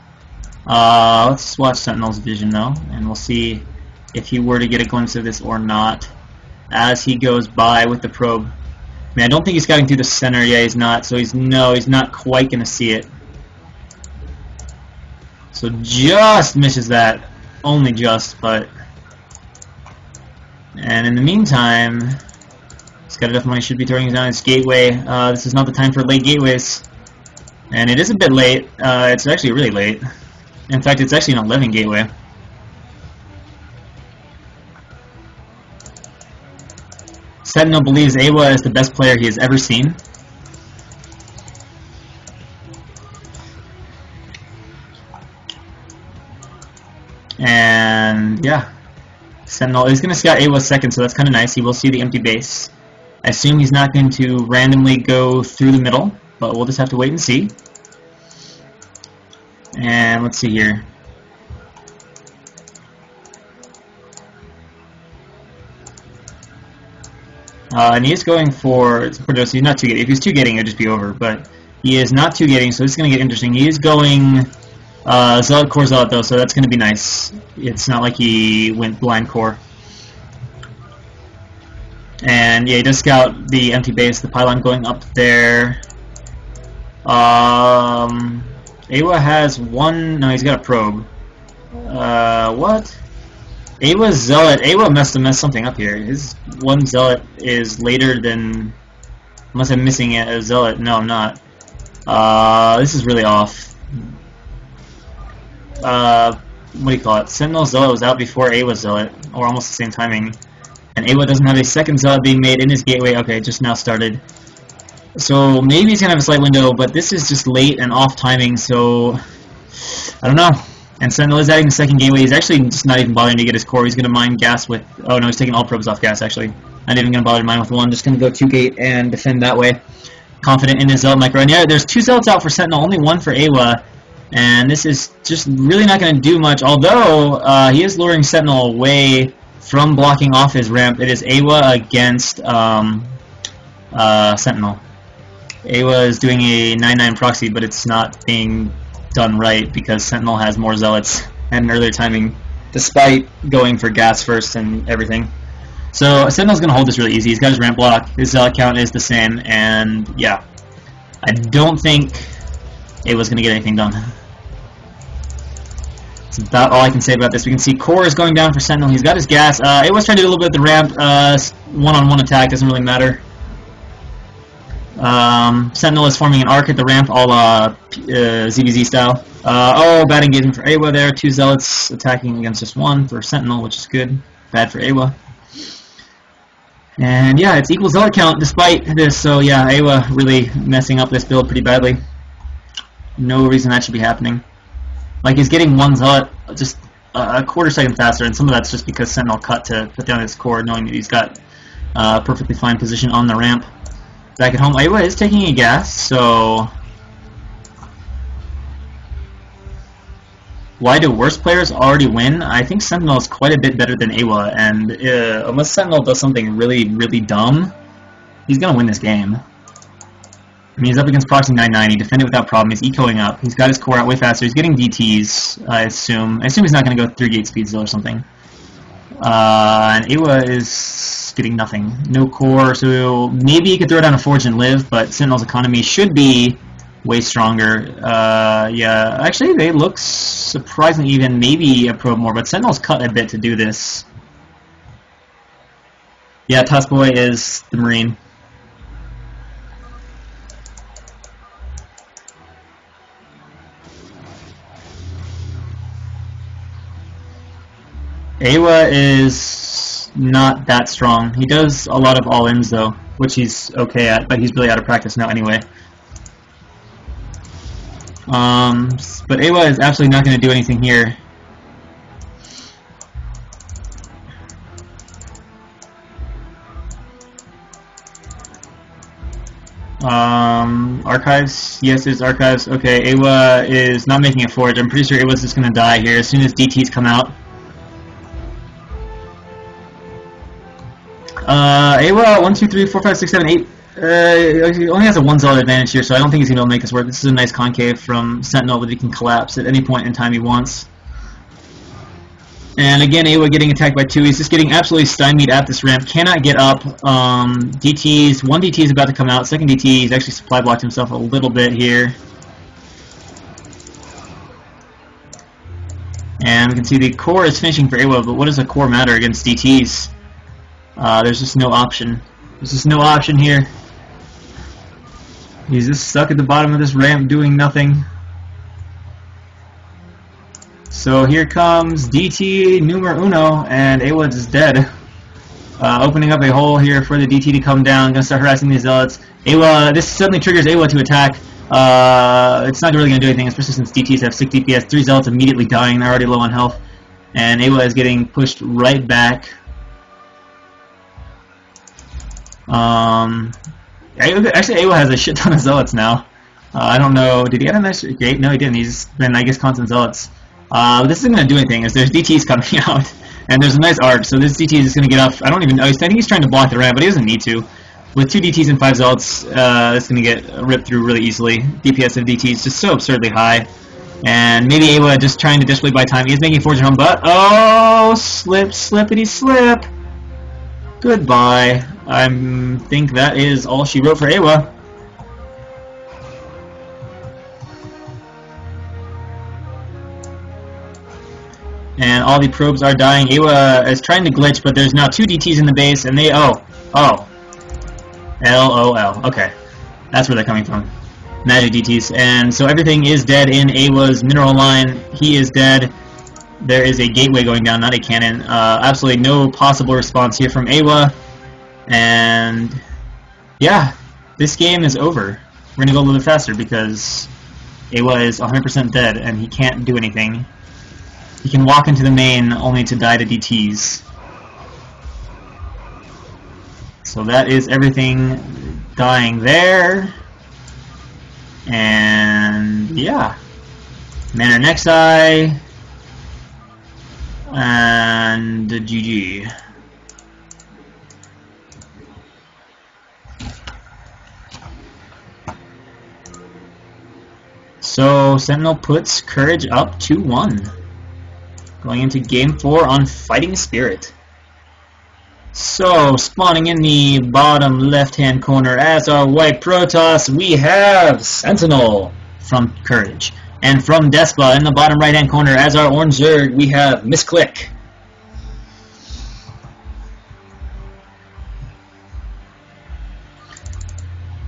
Let's watch Sentinel's vision, though, and we'll see if he were to get a glimpse of this or not as he goes by with the probe. Man, I don't think he's scouting through the center. Yeah, he's not. So he's not quite going to see it. So just misses that. Only just, but... And in the meantime, he's got enough money, should be throwing down his gateway. This is not the time for late gateways. And it is a bit late. It's actually really late. In fact, it's actually an 11 gateway. Sentinel believes Awa is the best player he has ever seen. And yeah, Sentinel is going to scout Awa second, so that's kind of nice. He will see the empty base. I assume he's not going to randomly go through the middle, but we'll just have to wait and see. And let's see here. And he is going for Protoss. He's not 2-gating. If he's 2-gating, it would just be over. But he is not 2-gating, so it's going to get interesting. He is going Zealot Core Zealot, though, so that's going to be nice. It's not like he went blind core. And yeah, he does scout the empty base, the pylon going up there. Awa has one. No, he's got a probe. What? Awa's Zealot. Awa must have messed something up here. His one Zealot is later than... Unless I'm missing a Zealot. No, I'm not. This is really off. What do you call it? Sentinel Zealot was out before Awa's Zealot, or almost the same timing. And Awa doesn't have a second Zealot being made in his gateway. Okay, just now started. So maybe he's going to have a slight window, but this is just late and off timing, so... I don't know. And Sentinel is adding the second gateway. He's actually just not even bothering to get his core. He's going to mine gas with... Oh no, he's taking all probes off gas, actually. Not even going to bother to mine with one. Just going to go 2-gate and defend that way. Confident in his Zealot micro. And yeah, there's 2 Zealots out for Sentinel, only 1 for Awa. And this is just really not going to do much. Although, he is luring Sentinel away from blocking off his ramp. It is Awa against Sentinel. Awa is doing a 9-9 proxy, but it's not being done right because Sentinel has more Zealots and an earlier timing, despite going for gas first and everything. So Sentinel's going to hold this really easy. He's got his ramp block, his Zealot count is the same, and yeah, I don't think Awa's going to get anything done. That's about all I can say about this. We can see core is going down for Sentinel. He's got his gas. Awa's trying to do a little bit of the ramp. One-on-one attack doesn't really matter. Sentinel is forming an arc at the ramp, all ZBZ style. Oh, bad engagement for Awa there. 2 Zealots attacking against just 1 for Sentinel, which is good. Bad for Awa. And yeah, it's equal Zealot count despite this, so yeah, Awa really messing up this build pretty badly. No reason that should be happening. Like, he's getting 1 Zealot just a quarter second faster, and some of that's just because Sentinel cut to put down his core, knowing that he's got perfectly fine position on the ramp. Back at home, Awa is taking a gas, so why do worse players already win? I think Sentinel is quite a bit better than Awa, and unless Sentinel does something really, really dumb, he's going to win this game. I mean, he's up against Proxy 990, defended without problem, he's ecoing up, he's got his core out way faster, he's getting DTs, I assume. I assume he's not going to go 3-gate speed still or something. And Awa is getting nothing. No core, so maybe he could throw down a Forge and live, but Sentinel's economy should be way stronger. Yeah, actually they look surprisingly even, maybe a probe more, but Sentinel's cut a bit to do this. Yeah, Tusk Boy is the Marine. Awa is not that strong. He does a lot of all-ins though, which he's okay at, but he's really out of practice now anyway. But Awa is absolutely not going to do anything here. Archives? Yes, there's archives. Okay, Awa is not making a forge. I'm pretty sure Awa's just going to die here as soon as DTs come out. Awa, 1, 2, 3, 4, 5, 6, 7, 8. He only has a 1 Zealot advantage here, so I don't think he's going to be able to make this work. This is a nice concave from Sentinel that he can collapse at any point in time he wants. And again, Awa getting attacked by 2. He's just getting absolutely stymied at this ramp. Cannot get up. DTs. 1 DT is about to come out. Second DT, he's actually supply blocked himself a little bit here. And we can see the core is finishing for Awa, but what does a core matter against DTs? There's just no option. There's just no option here. He's just stuck at the bottom of this ramp doing nothing. So here comes DT numero uno, and Awa is dead. Opening up a hole here for the DT to come down. Gonna start harassing these Zealots. Awa, this suddenly triggers Awa to attack. It's not really gonna do anything, especially since DTs have 6 DPS. 3 Zealots immediately dying. They're already low on health. And Awa is getting pushed right back. Actually, Awa has a shit ton of Zealots now. I don't know, did he have a nice gate? No, he didn't. He's been, I guess, constant Zealots. This isn't going to do anything, as there's DTs coming out, and there's a nice arc, so this DT is just going to get off. I don't even know. I think he's trying to block the ramp, but he doesn't need to. With 2 DTs and 5 Zealots, it's going to get ripped through really easily. DPS of DT is just so absurdly high. And maybe Awa just trying to desperately buy time. He is making Forge at home, but oh, slip, slippity slip. Goodbye. I think that is all she wrote for Awa. And all the probes are dying. Awa is trying to glitch, but there's now 2 DTs in the base, and they LOL. Okay, that's where they're coming from. Magic DTs, and so everything is dead in Awa's mineral line. He is dead. There is a gateway going down, not a cannon. Absolutely no possible response here from Awa. And yeah, this game is over. We're going to go a little bit faster because Awa is 100% dead and he can't do anything. he can walk into the main only to die to DTs. So that is everything dying there. And yeah. Manor Nexi. And GG. So Sentinel puts Courage up 2-1. Going into Game 4 on Fighting Spirit. So, spawning in the bottom left-hand corner as our white Protoss, we have Sentinel from Courage. And from DeSPA in the bottom right-hand corner as our orange Zerg, we have Misclick.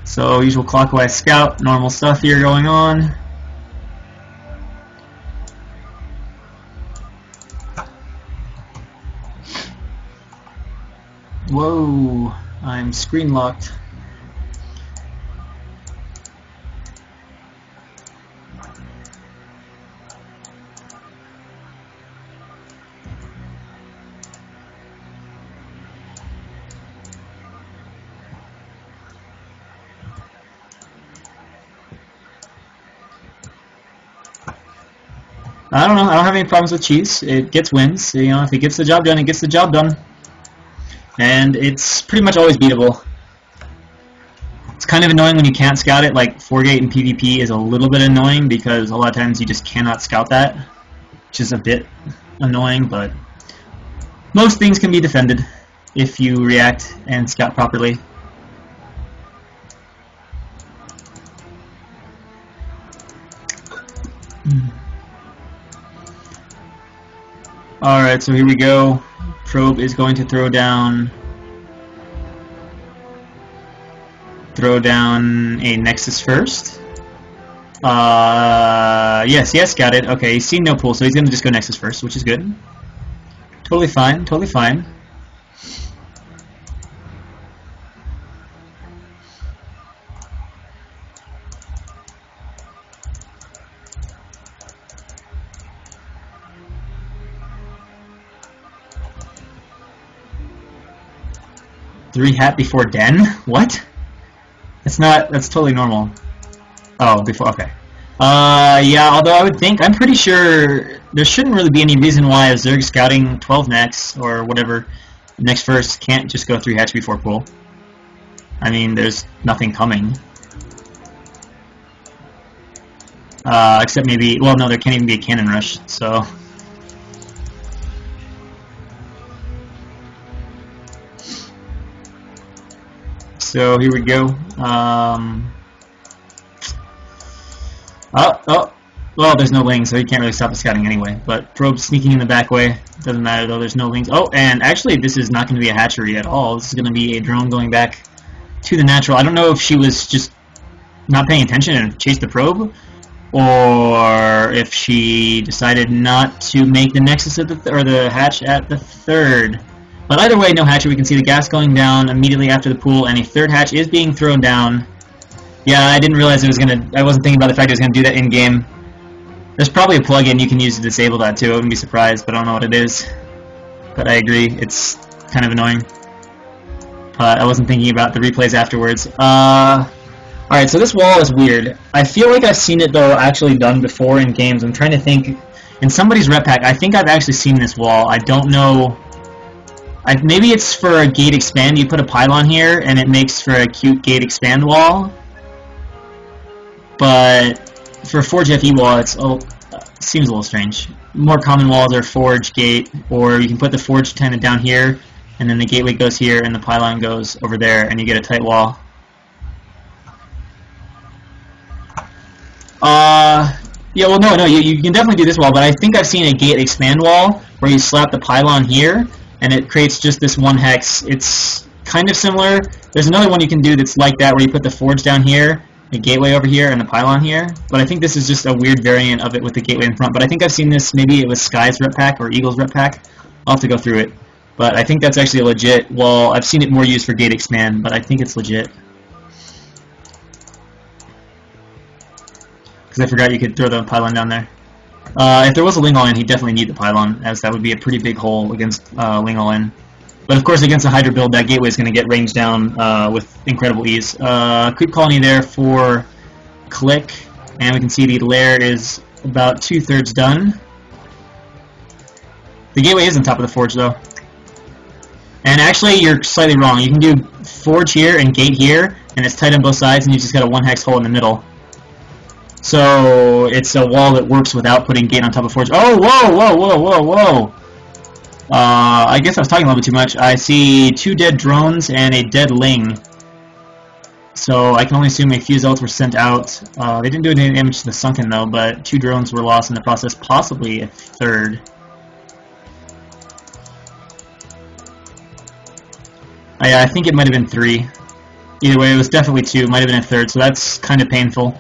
So, usual clockwise scout, normal stuff here going on. Whoa, I'm screen locked. I don't know, I don't have any problems with cheese. It gets wins. You know, if it gets the job done, it gets the job done. And it's pretty much always beatable. It's kind of annoying when you can't scout it, like 4-gate in PvP is a little bit annoying because a lot of times you just cannot scout that, which is a bit annoying, but most things can be defended if you react and scout properly. Alright, so here we go. Probe is going to throw down a Nexus first. Yes, got it. Okay, he's seen no pool, so he's going to just go Nexus first, which is good. Totally fine, totally fine. Three hat before den? What? That's totally normal. Oh, before, okay. Yeah, although I would think, I'm pretty sure there shouldn't really be any reason why a Zerg scouting 12 next, or whatever, next first, can't just go 3 hatch before pool. I mean, there's nothing coming. Except maybe, well no, there can't even be a cannon rush, so... So here we go. Well, there's no lings, so he can't really stop the scouting anyway. But Probe sneaking in the back way. Doesn't matter though, there's no lings. Oh, and actually this is not going to be a hatchery at all. This is going to be a drone going back to the natural. I don't know if she was just not paying attention and chased the probe, or if she decided not to make the nexus at or the hatch at the third. But either way, no hatchery. We can see the gas going down immediately after the pool, and a third hatch is being thrown down. Yeah, I didn't realize it was gonna. I wasn't thinking about the fact it was gonna do that in game. There's probably a plugin you can use to disable that too. I wouldn't be surprised, but I don't know what it is. But I agree, it's kind of annoying. I wasn't thinking about the replays afterwards. Alright, so this wall is weird. I feel like I've seen it though actually done before in games. I'm trying to think. In somebody's rep pack, I think I've actually seen this wall. I don't know. Maybe it's for a gate expand. You put a pylon here, and it makes for a cute gate expand wall. But for a Forge FE wall, it seems a little strange. More common walls are Forge, Gate, or you can put the Forge kind of down here, and then the gateway goes here, and the pylon goes over there, and you get a tight wall. Yeah, well, no, you can definitely do this wall, but I think I've seen a gate expand wall where you slap the pylon here, and it creates just this one hex. It's kind of similar. There's another one you can do that's like that, where you put the Forge down here, the gateway over here, and the pylon here. But I think this is just a weird variant of it with the gateway in front. But I think I've seen this, maybe it was Sky's rep pack or Eagle's rep pack. I'll have to go through it. But I think that's actually a legit. Well, I've seen it more used for gate expand, but I think it's legit. Because I forgot you could throw the pylon down there. If there was a Ling all in, he'd definitely need the pylon, as that would be a pretty big hole against Ling all in. But of course, against a Hydra build, that gateway is going to get ranged down with incredible ease. Creep colony there for Click, and we can see the lair is about 2/3 done. The gateway is on top of the forge, though. And actually, you're slightly wrong. You can do forge here and gate here, and it's tight on both sides, and you just got a 1-hex hole in the middle. So it's a wall that works without putting gate on top of forge. Oh, whoa, whoa, whoa, whoa, whoa! I guess I was talking a little bit too much. I see 2 dead drones and a dead Ling. So I can only assume a few zealots were sent out. They didn't do any damage to the sunken, though, but 2 drones were lost in the process, possibly a 3rd. I think it might have been 3. Either way, it was definitely 2. Might have been a 3rd, so that's kind of painful.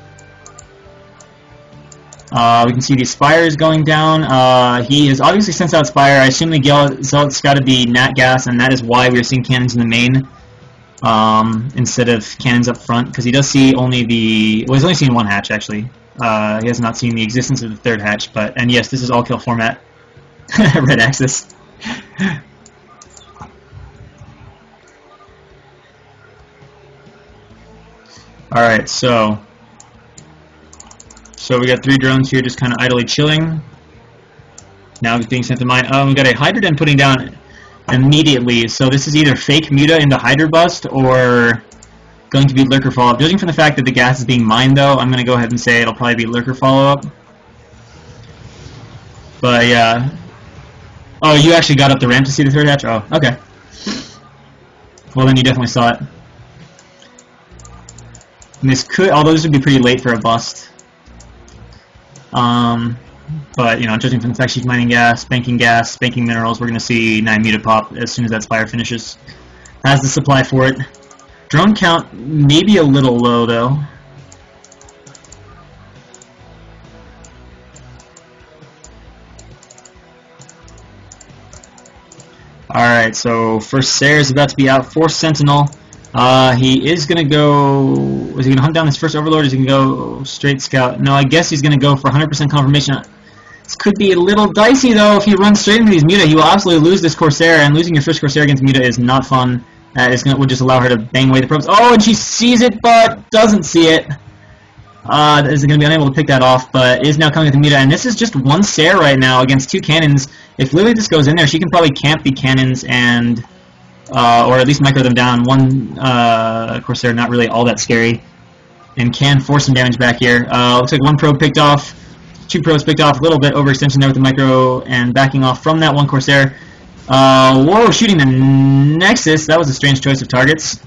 We can see the Spire is going down. He has obviously sent out Spire. I assume the Zealot's got to be Nat Gas, and that is why we're seeing cannons in the main instead of cannons up front, because he does see only the... Well, he's only seen 1 hatch, actually. He has not seen the existence of the 3rd hatch, but... And yes, this is all-kill format. Red Axis. Alright, so we got 3 drones here just kind of idly chilling. Now it's being sent to mine. We got a Hydra Den putting down immediately, so this is either fake Muta into Hydra Bust or going to be Lurker Follow-Up. Judging from the fact that the gas is being mined, though, I'm going to go ahead and say it'll probably be Lurker Follow-Up. But yeah. Oh, you actually got up the ramp to see the 3rd hatch? Oh, okay. Well, then you definitely saw it. And this could, although this would be pretty late for a bust. But, you know, judging from the fact she's mining gas, banking minerals, we're going to see 9 Muta pop as soon as that Spire finishes. Has the supply for it. Drone count maybe a little low, though. Alright, so first Sayer is about to be out for Sentinel. He is going to go... Is he going to hunt down his first Overlord, or is he going to go straight Scout? No, I guess he's going to go for 100% confirmation. This could be a little dicey, though. If he runs straight into these Muta, he will absolutely lose this Corsair, and losing your first Corsair against Muta is not fun. Would just allow her to bang away the probes. Oh, and she sees it, but doesn't see it. Is going to be unable to pick that off, but is now coming with the Muta, and this is just 1 Sayer right now against 2 cannons. If Lily just goes in there, she can probably camp the cannons and... or at least micro them down. 1 Corsair, not really all that scary, and can force some damage back here. Looks like 1 probe picked off, 2 probes picked off, a little bit overextension there with the micro, and backing off from that 1 Corsair. Whoa, shooting the Nexus. That was a strange choice of targets.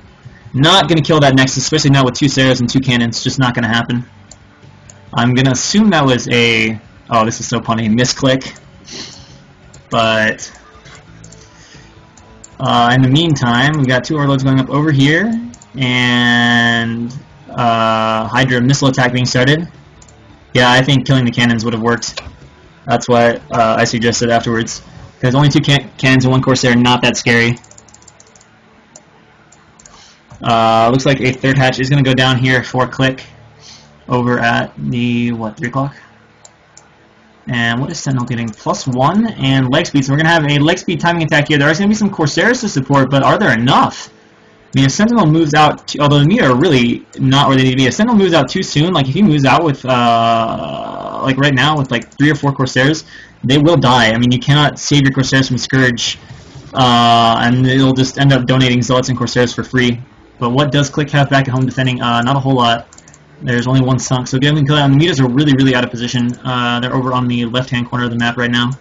Not going to kill that Nexus, especially not with 2 Sayers and 2 cannons. Just not going to happen. I'm going to assume that was a... Oh, this is so punny. Misclick. But... in the meantime, we got 2 Overlords going up over here, and Hydra missile attack being started. Yeah, I think killing the cannons would have worked. That's what I suggested afterwards. Because only 2 cannons and 1 Corsair, not that scary. Looks like a 3rd hatch is going to go down here for Click over at the, what, 3 o'clock? And what is Sentinel getting? +1 and leg speed. So we're going to have a leg speed timing attack here. There are going to be some Corsairs to support, but are there enough? I mean, if Sentinel moves out, although the Muta are really not where they need to be, if Sentinel moves out too soon, like if he moves out with, like right now with like 3 or 4 Corsairs, they will die. I mean, you cannot save your Corsairs from Scourge, and it'll just end up donating Zealots and Corsairs for free. But what does Click have back at home defending? Not a whole lot. There's only 1 sunk, so getting kill out. And the Mutas are really, really out of position. They're over on the left-hand corner of the map right now.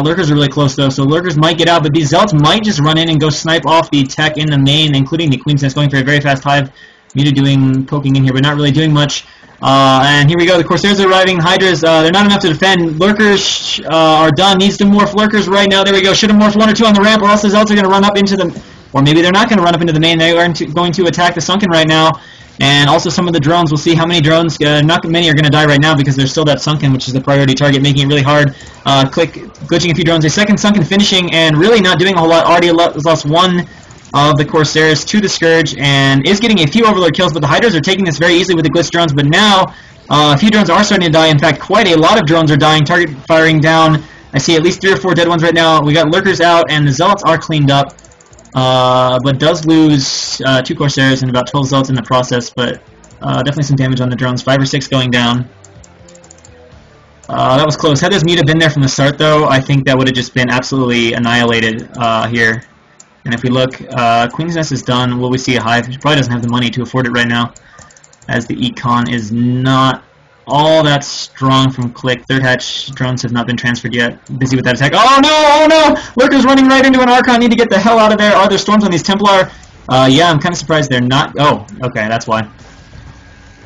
Lurkers are really close, though, so Lurkers might get out, but these Zealots might just run in and go snipe off the tech in the main, including the Queen's Nest, going for a very fast hive. Muta poking in here, but not really doing much. And here we go, the Corsairs are arriving. Hydras, they're not enough to defend. Lurkers are done. Needs to morph Lurkers right now. There we go. Should have morphed 1 or 2 on the ramp, or else the Zealots are going to run up into the... Or maybe they're not going to run up into the main. They are going to attack the Sunken right now. And also some of the drones. We'll see how many drones. Not many are going to die right now because there's still that Sunken, which is the priority target, making it really hard. Click glitching a few drones. A second Sunken finishing and really not doing a whole lot. Already lost 1 of the Corsairs to the Scourge and is getting a few Overlord kills, but the Hydras are taking this very easily with the glitch drones. But now A few drones are starting to die. In fact, quite a lot of drones are dying. Target firing down. I see at least 3 or 4 dead ones right now. We got lurkers out, and the zealots are cleaned up. But does lose 2 Corsairs and about 12 zealots in the process, but definitely some damage on the drones. 5 or 6 going down. That was close. Had this Muta been there from the start, though, I think that would have just been absolutely annihilated here. And if we look, Queen's Nest is done. Will we see a Hive? He probably doesn't have the money to afford it right now, as the econ is not all that strong from Click. Third hatch drones have not been transferred yet. Busy with that attack. Oh no! Oh no! Lurkers running right into an Archon. Need to get the hell out of there. Are there storms on these Templar? Yeah, I'm kind of surprised they're not. Oh, okay, that's why.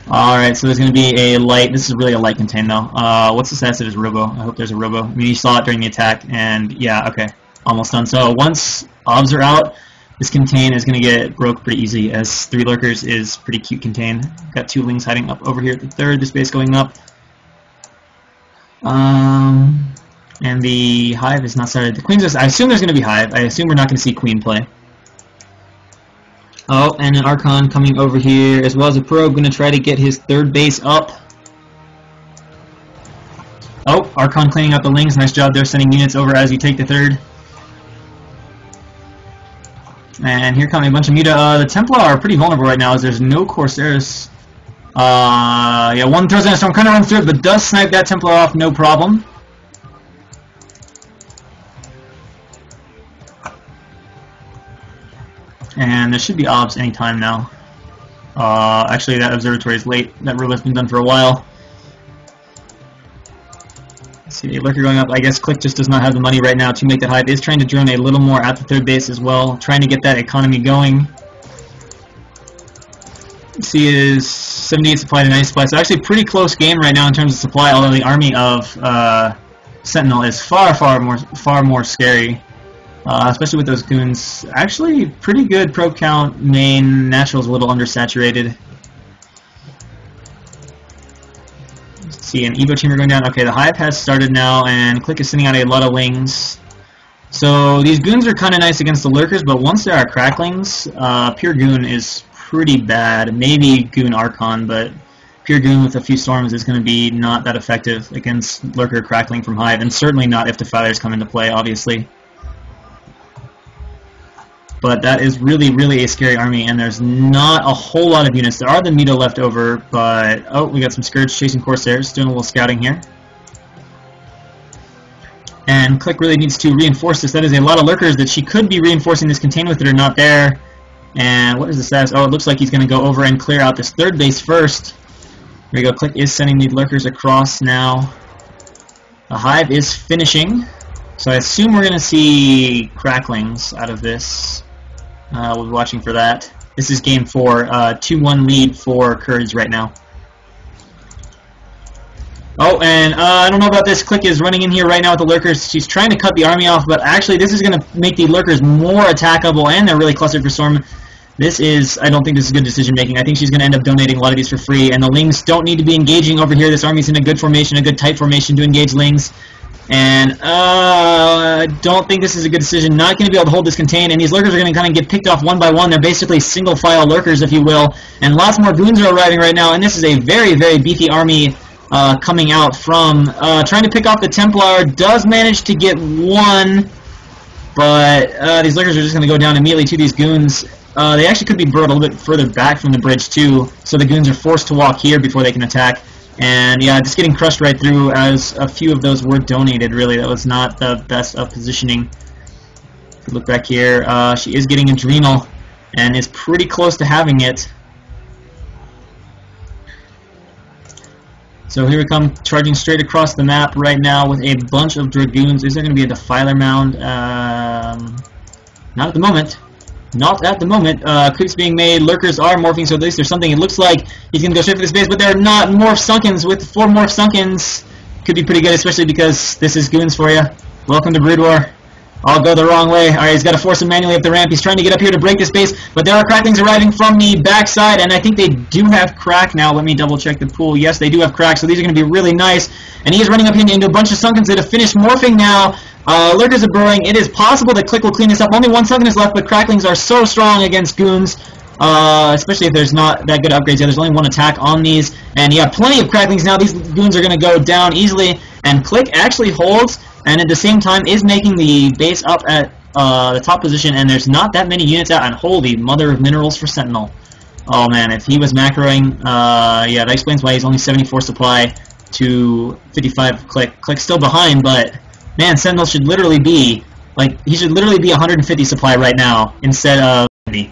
Alright, so there's going to be a light. This is really a light contain, though. What's the status of his robo? I hope there's a robo. I mean, you saw it during the attack, and yeah, okay. Almost done. So once obs are out, this contain is going to get broke pretty easy, as 3 lurkers is pretty cute contain. Got 2 lings hiding up over here at the third. This base going up. And the Hive is not started. The Queen's, I assume there's going to be Hive. I assume we're not going to see Queen play. Oh, and an Archon coming over here, as well as a Probe, going to try to get his third base up. Oh, Archon cleaning up the lings. Nice job there, sending units over as you take the third. And here come a bunch of Muta. The Templar are pretty vulnerable right now, as there's no Corsairs. Yeah, one throws in a storm, kind of runs through it, but does snipe that Templar off, no problem. And there should be obs anytime now. Actually, that observatory is late. That robo's been done for a while. Let's see, lurker going up. I guess Click just does not have the money right now to make that Hive. Is trying to drone a little more at the third base as well, trying to get that economy going. See his 78 supply to 90 supply. So actually a pretty close game right now in terms of supply, although the army of Sentinel is far more scary. Especially with those goons. Actually, pretty good probe count. Main natural's a little undersaturated. Let's see, an Evo chamber going down. Okay, the Hive has started now, and Click is sending out a lot of lings. So these goons are kind of nice against the lurkers, but once there are cracklings, pure goon is pretty bad. Maybe goon Archon, but pure goon with a few storms is going to be not that effective against lurker crackling from Hive, and certainly not if Defilers come into play, obviously. But that is really a scary army, and there's not a whole lot of units. There are the Muta left over, but oh, we got some Scourge chasing Corsairs, doing a little scouting here. And Click really needs to reinforce this. That is a lot of lurkers that she could be reinforcing this contain with that are not there. And what is the status? Oh, it looks like he's going to go over and clear out this third base first. There we go. Click is sending the lurkers across now. The Hive is finishing, so I assume we're going to see cracklings out of this. We'll be watching for that. This is game 4, 2-1 lead for Kurds right now. Oh, and I don't know about this. Click is running in here right now with the lurkers. She's trying to cut the army off, but actually this is going to make the lurkers more attackable, and they're really clustered for storm. This is, I don't think this is good decision making. I think she's going to end up donating a lot of these for free, and the lings don't need to be engaging over here. This army's in a good formation, a good tight formation to engage lings. And I don't think this is a good decision. Not going to be able to hold this contain, and these lurkers are going to kind of get picked off one by one. They're basically single file lurkers, if you will, and lots more goons are arriving right now, and this is a very beefy army coming out from trying to pick off the Templar. Does manage to get one, but these lurkers are just going to go down immediately to these goons. They actually could be brought a little bit further back from the bridge too, so the goons are forced to walk here before they can attack. And yeah, just getting crushed right through, as a few of those were donated, really. That was not the best of positioning. If we look back here, she is getting Adrenal, and is pretty close to having it. So here we come, charging straight across the map right now with a bunch of Dragoons. Is there going to be a Defiler mound? Not at the moment. Not at the moment. Creeps being made. Lurkers are morphing, so at least there's something. It looks like he's going to go straight for this base, but they're not. Morph Sunkens with 4 Morph Sunkens. Could be pretty good, especially because this is goons for you. Welcome to Brood War. I'll go the wrong way. Alright, he's got to force him manually up the ramp. He's trying to get up here to break this base, but there are cracklings arriving from the backside, and I think they do have crack now. Let me double check the pool. Yes, they do have crack, so these are going to be really nice. And he is running up here into a bunch of Sunkens that have finished morphing now. Lurkers are burrowing. It is possible that Click will clean this up. Only 1 Sunken is left, but cracklings are so strong against goons. especially if there's not that good upgrades. Yeah, there's only one attack on these, and yeah, plenty of cracklings now. These goons are going to go down easily, and Click actually holds, and at the same time is making the base up at the top position, and there's not that many units out, and holy mother of minerals for Sentinel. Oh man, if he was macroing, yeah, that explains why he's only 74 supply to 55 Click. Click's still behind, but man, Sentinel should literally be, like, he should literally be 150 supply right now instead of 70.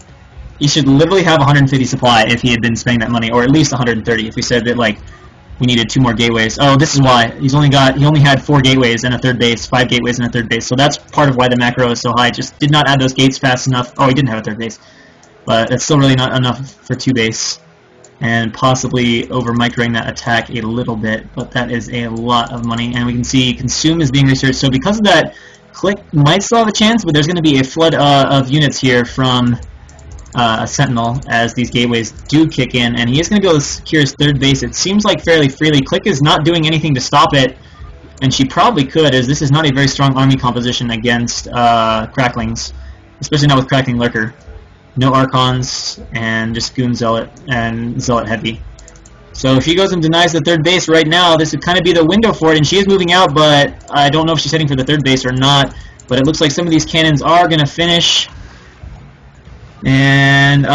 He should literally have 150 supply if he had been spending that money, or at least 130 if we said that, like, we needed 2 more gateways. Oh, this is why. He only had 4 gateways and a third base, 5 gateways and a third base, so that's part of why the macro is so high. Just did not add those gates fast enough. Oh, he didn't have a third base, but it's still really not enough for 2 base. And possibly over-microing that attack a little bit, but that is a lot of money. And we can see Consume is being researched, so because of that, Click might still have a chance, but there's going to be a flood of units here from Sentinel as these gateways do kick in, and he is going to be able to secure his third base, it seems like, fairly freely. Click is not doing anything to stop it, and she probably could, as this is not a very strong army composition against Cracklings, especially not with Crackling Lurker. No Archons, and just Goon Zealot and Zealot Heavy. So if she goes and denies the third base right now, this would kind of be the window for it, and she is moving out, but I don't know if she's heading for the third base or not. But it looks like some of these cannons are going to finish. And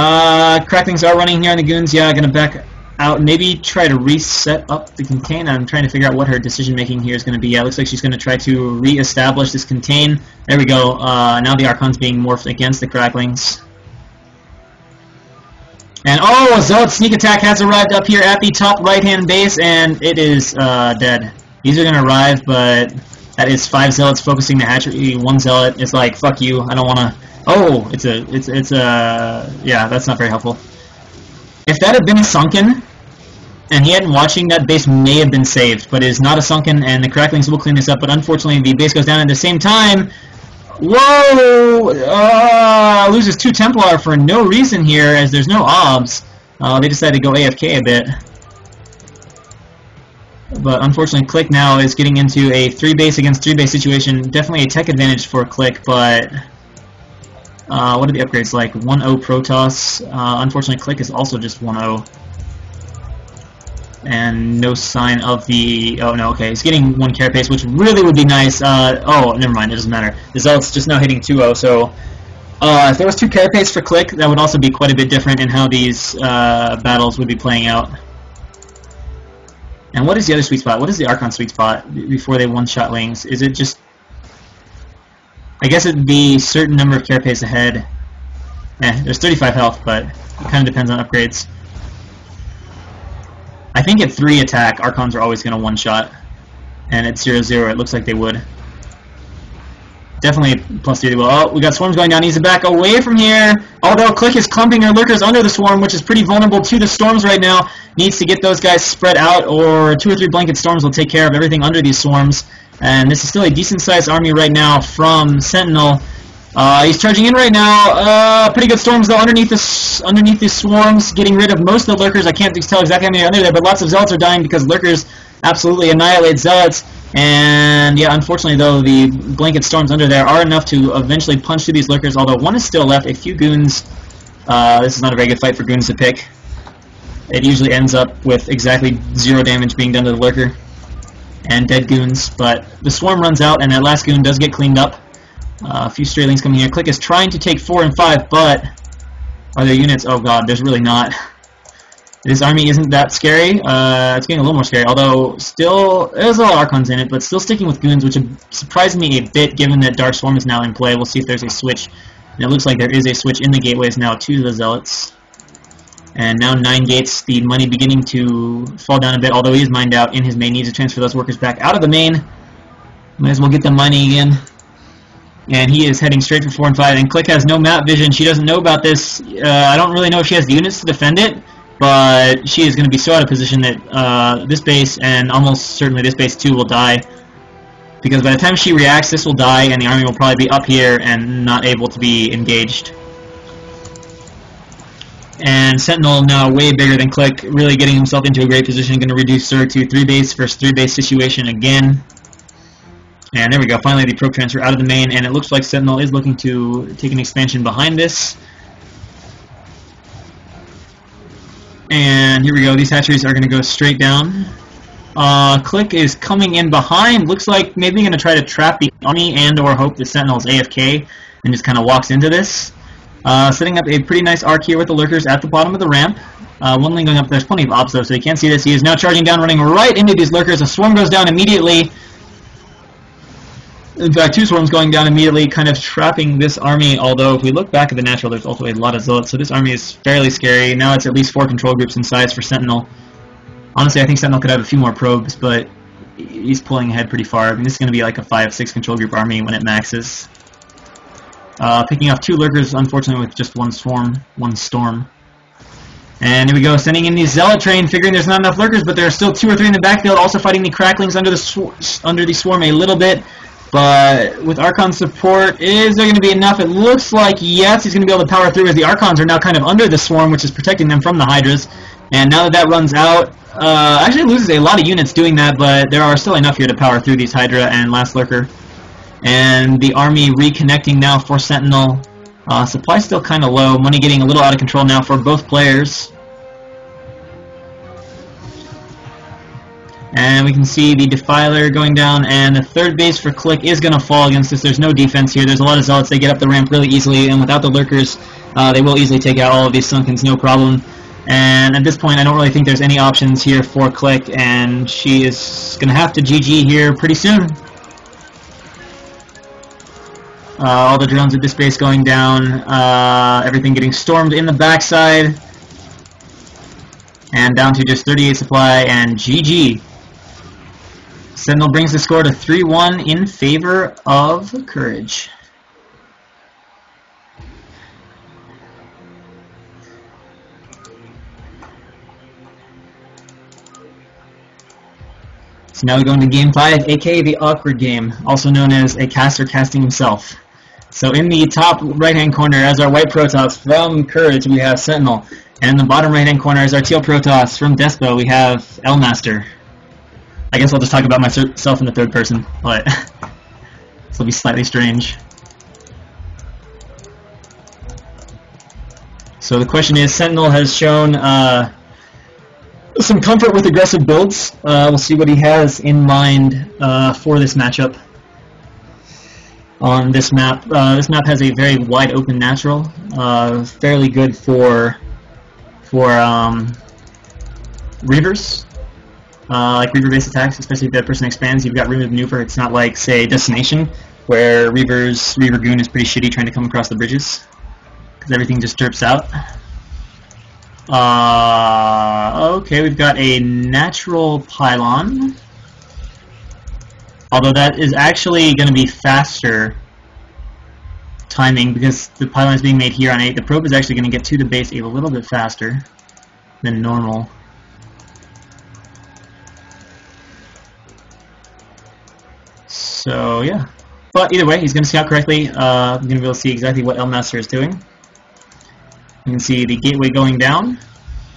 Cracklings are running here on the Goons. Yeah, going to back out, maybe try to reset up the contain. I'm trying to figure out what her decision making here is going to be. Yeah, it looks like she's going to try to re-establish this contain. There we go. Now the Archon's being morphed against the Cracklings. And oh, Zealot Sneak Attack has arrived up here at the top right-hand base, and it is dead. These are going to arrive, but that is 5 Zealots focusing the hatchery. 1 Zealot is like, fuck you, I don't want to... Oh, it's a... Yeah, that's not very helpful. If that had been a sunken, and he hadn't watching, that base may have been saved, but it is not a sunken, and the Cracklings will clean this up, but unfortunately the base goes down at the same time. Whoa! Loses 2 Templar for no reason here, as there's no obs. They decided to go AFK a bit. But unfortunately, Click now is getting into a 3 base against 3 base situation. Definitely a tech advantage for Click, but what are the upgrades like? 1-0 Protoss. Unfortunately, Click is also just 1-0. And no sign of the... Oh, no, okay. He's getting 1 Carapace, which really would be nice. Oh, never mind. It doesn't matter. The Zealot's just now hitting 2-0, so... if there was 2 Carapace for Click, that would also be quite a bit different in how these battles would be playing out. And what is the other sweet spot? What is the Archon sweet spot before they one-shot Lings? Is it just... I guess it'd be a certain number of Carapace ahead. There's 35 health, but it kind of depends on upgrades. I think at 3 attack, Archons are always going to one-shot. And at 0-0, it looks like they would. Definitely plus 3 they will. Oh, we got swarms going down. Needs to back away from here. Although Click is clumping her lurkers under the swarm, which is pretty vulnerable to the storms right now. Needs to get those guys spread out, or 2 or 3 blanket storms will take care of everything under these swarms. And this is still a decent-sized army right now from Sentinel. He's charging in right now. Pretty good storms though underneath these swarms, getting rid of most of the lurkers. I can't tell exactly how many are under there, but lots of Zealots are dying because lurkers absolutely annihilate Zealots. And yeah, unfortunately though, the blanket storms under there are enough to eventually punch through these lurkers, although 1 is still left. A few goons. This is not a very good fight for goons to pick. It usually ends up with exactly 0 damage being done to the lurker and dead goons, but the swarm runs out and that last goon does get cleaned up. A few Straylings coming here. Click is trying to take 4 and 5, but are there units? Oh god, there's really not. This army isn't that scary. It's getting a little more scary, although still, there's a lot of Archons in it, but still sticking with goons, which surprised me a bit given that Dark Swarm is now in play. We'll see if there's a switch. And it looks like there is a switch in the gateways now to the Zealots. And now 9 gates, the money beginning to fall down a bit, although he is mined out in his main. Needs to transfer those workers back out of the main. Might as well get them mining again. And he is heading straight for 4 and 5, and Click has no map vision. She doesn't know about this. I don't really know if she has the units to defend it, but she is going to be so out of position that this base, and almost certainly this base too, will die. Because by the time she reacts, this will die, and the army will probably be up here and not able to be engaged. And Sentinel, now way bigger than Click, really getting himself into a great position, going to reduce her to 3 base versus 3 base situation again. And there we go, finally the probe transfer out of the main, and it looks like Sentinel is looking to take an expansion behind this. And here we go. These hatcheries are going to go straight down. Click is coming in behind. Looks like maybe going to try to trap the army and or hope the Sentinel's AFK and just kind of walks into this. Setting up a pretty nice arc here with the lurkers at the bottom of the ramp. One lane going up. There's plenty of ops though, so you can't see this. He is now charging down, running right into these lurkers. A swarm goes down immediately. In fact, 2 swarms going down immediately, kind of trapping this army, although if we look back at the natural, there's also a lot of zealots, so this army is fairly scary. Now it's at least 4 control groups in size for Sentinel. Honestly, I think Sentinel could have a few more probes, but he's pulling ahead pretty far. I mean, this is going to be like a 5-6 control group army when it maxes. Picking off 2 lurkers, unfortunately, with just 1 storm. And here we go, sending in the Zealot train, figuring there's not enough lurkers, but there are still 2 or 3 in the backfield, also fighting the cracklings under the swarm a little bit. But with Archon support, is there going to be enough? It looks like yes, he's going to be able to power through as the Archons are now kind of under the swarm, which is protecting them from the Hydras. And now that that runs out, actually loses a lot of units doing that, but there are still enough here to power through these Hydra and last lurker. And the army reconnecting now for Sentinel. Supply still kind of low, money getting a little out of control now for both players. And we can see the Defiler going down, and the third base for Click is going to fall against this. There's no defense here. There's a lot of Zealots. They get up the ramp really easily, and without the lurkers, they will easily take out all of these Sunkens, no problem. And at this point, I don't really think there's any options here for Click, and she is going to have to GG here pretty soon. All the drones at this base going down, everything getting stormed in the backside, and down to just 38 supply, and GG. Sentinel brings the score to 3-1 in favor of Courage. So now we go into Game 5, aka the Awkward Game, also known as a caster casting himself. So in the top right-hand corner, as our white Protoss from Courage, we have Sentinel. And in the bottom right-hand corner, as our teal Protoss from DeSPA, we have Elmaster. I guess I'll just talk about myself in the third person, but this will be slightly strange. So the question is, Sentinel has shown some comfort with aggressive builds. We'll see what he has in mind for this matchup. On this map has a very wide open natural, fairly good for Reavers. Like Reaver-based attacks, especially if that person expands, you've got room to maneuver. It's not like, say, Destination, where Reaver Goon is pretty shitty trying to come across the bridges, because everything just derps out. Okay, we've got a natural pylon, although that is actually going to be faster timing, because the pylon is being made here on 8. The probe is actually going to get to the base a little bit faster than normal. So yeah, but either way, he's going to scout correctly. I'm going to be able to see exactly what Elmaster is doing. You can see the gateway going down.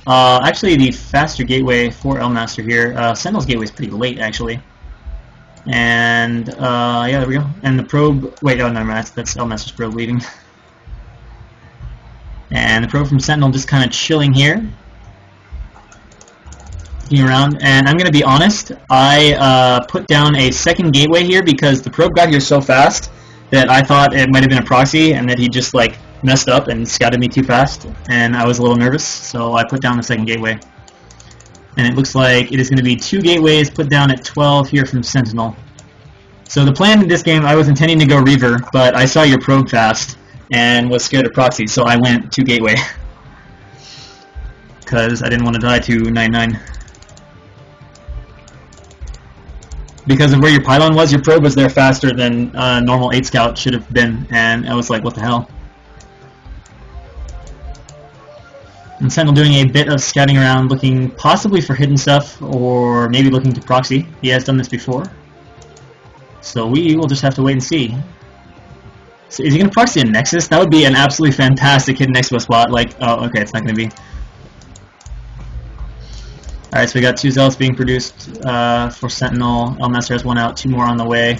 Actually, the faster gateway for Elmaster here. Sentinel's gateway is pretty late, actually. And yeah, there we go. And the probe. Wait, oh no, that's Elmaster's probe leaving. And the probe from Sentinel just kind of chilling here. Around, and I'm going to be honest, I put down a second gateway here because the probe got here so fast that I thought it might have been a proxy and that he just like messed up and scouted me too fast, and I was a little nervous, so I put down the second gateway. And it looks like it is going to be 2 gateways put down at 12 here from Sentinel. So the plan in this game, I was intending to go Reaver, but I saw your probe fast and was scared of proxy, so I went 2 gateway because I didn't want to die to 9-9. Because of where your pylon was, your probe was there faster than normal 8 scout should have been, and I was like, what the hell? And Sentinel doing a bit of scouting around, looking possibly for hidden stuff, or maybe looking to proxy. He has done this before. So we will just have to wait and see. So is he going to proxy a Nexus? That would be an absolutely fantastic hidden Nexus spot. Like, oh, okay, it's not going to be. Alright, so we got 2 Zealots being produced for Sentinel. Elmaster has 1 out, 2 more on the way.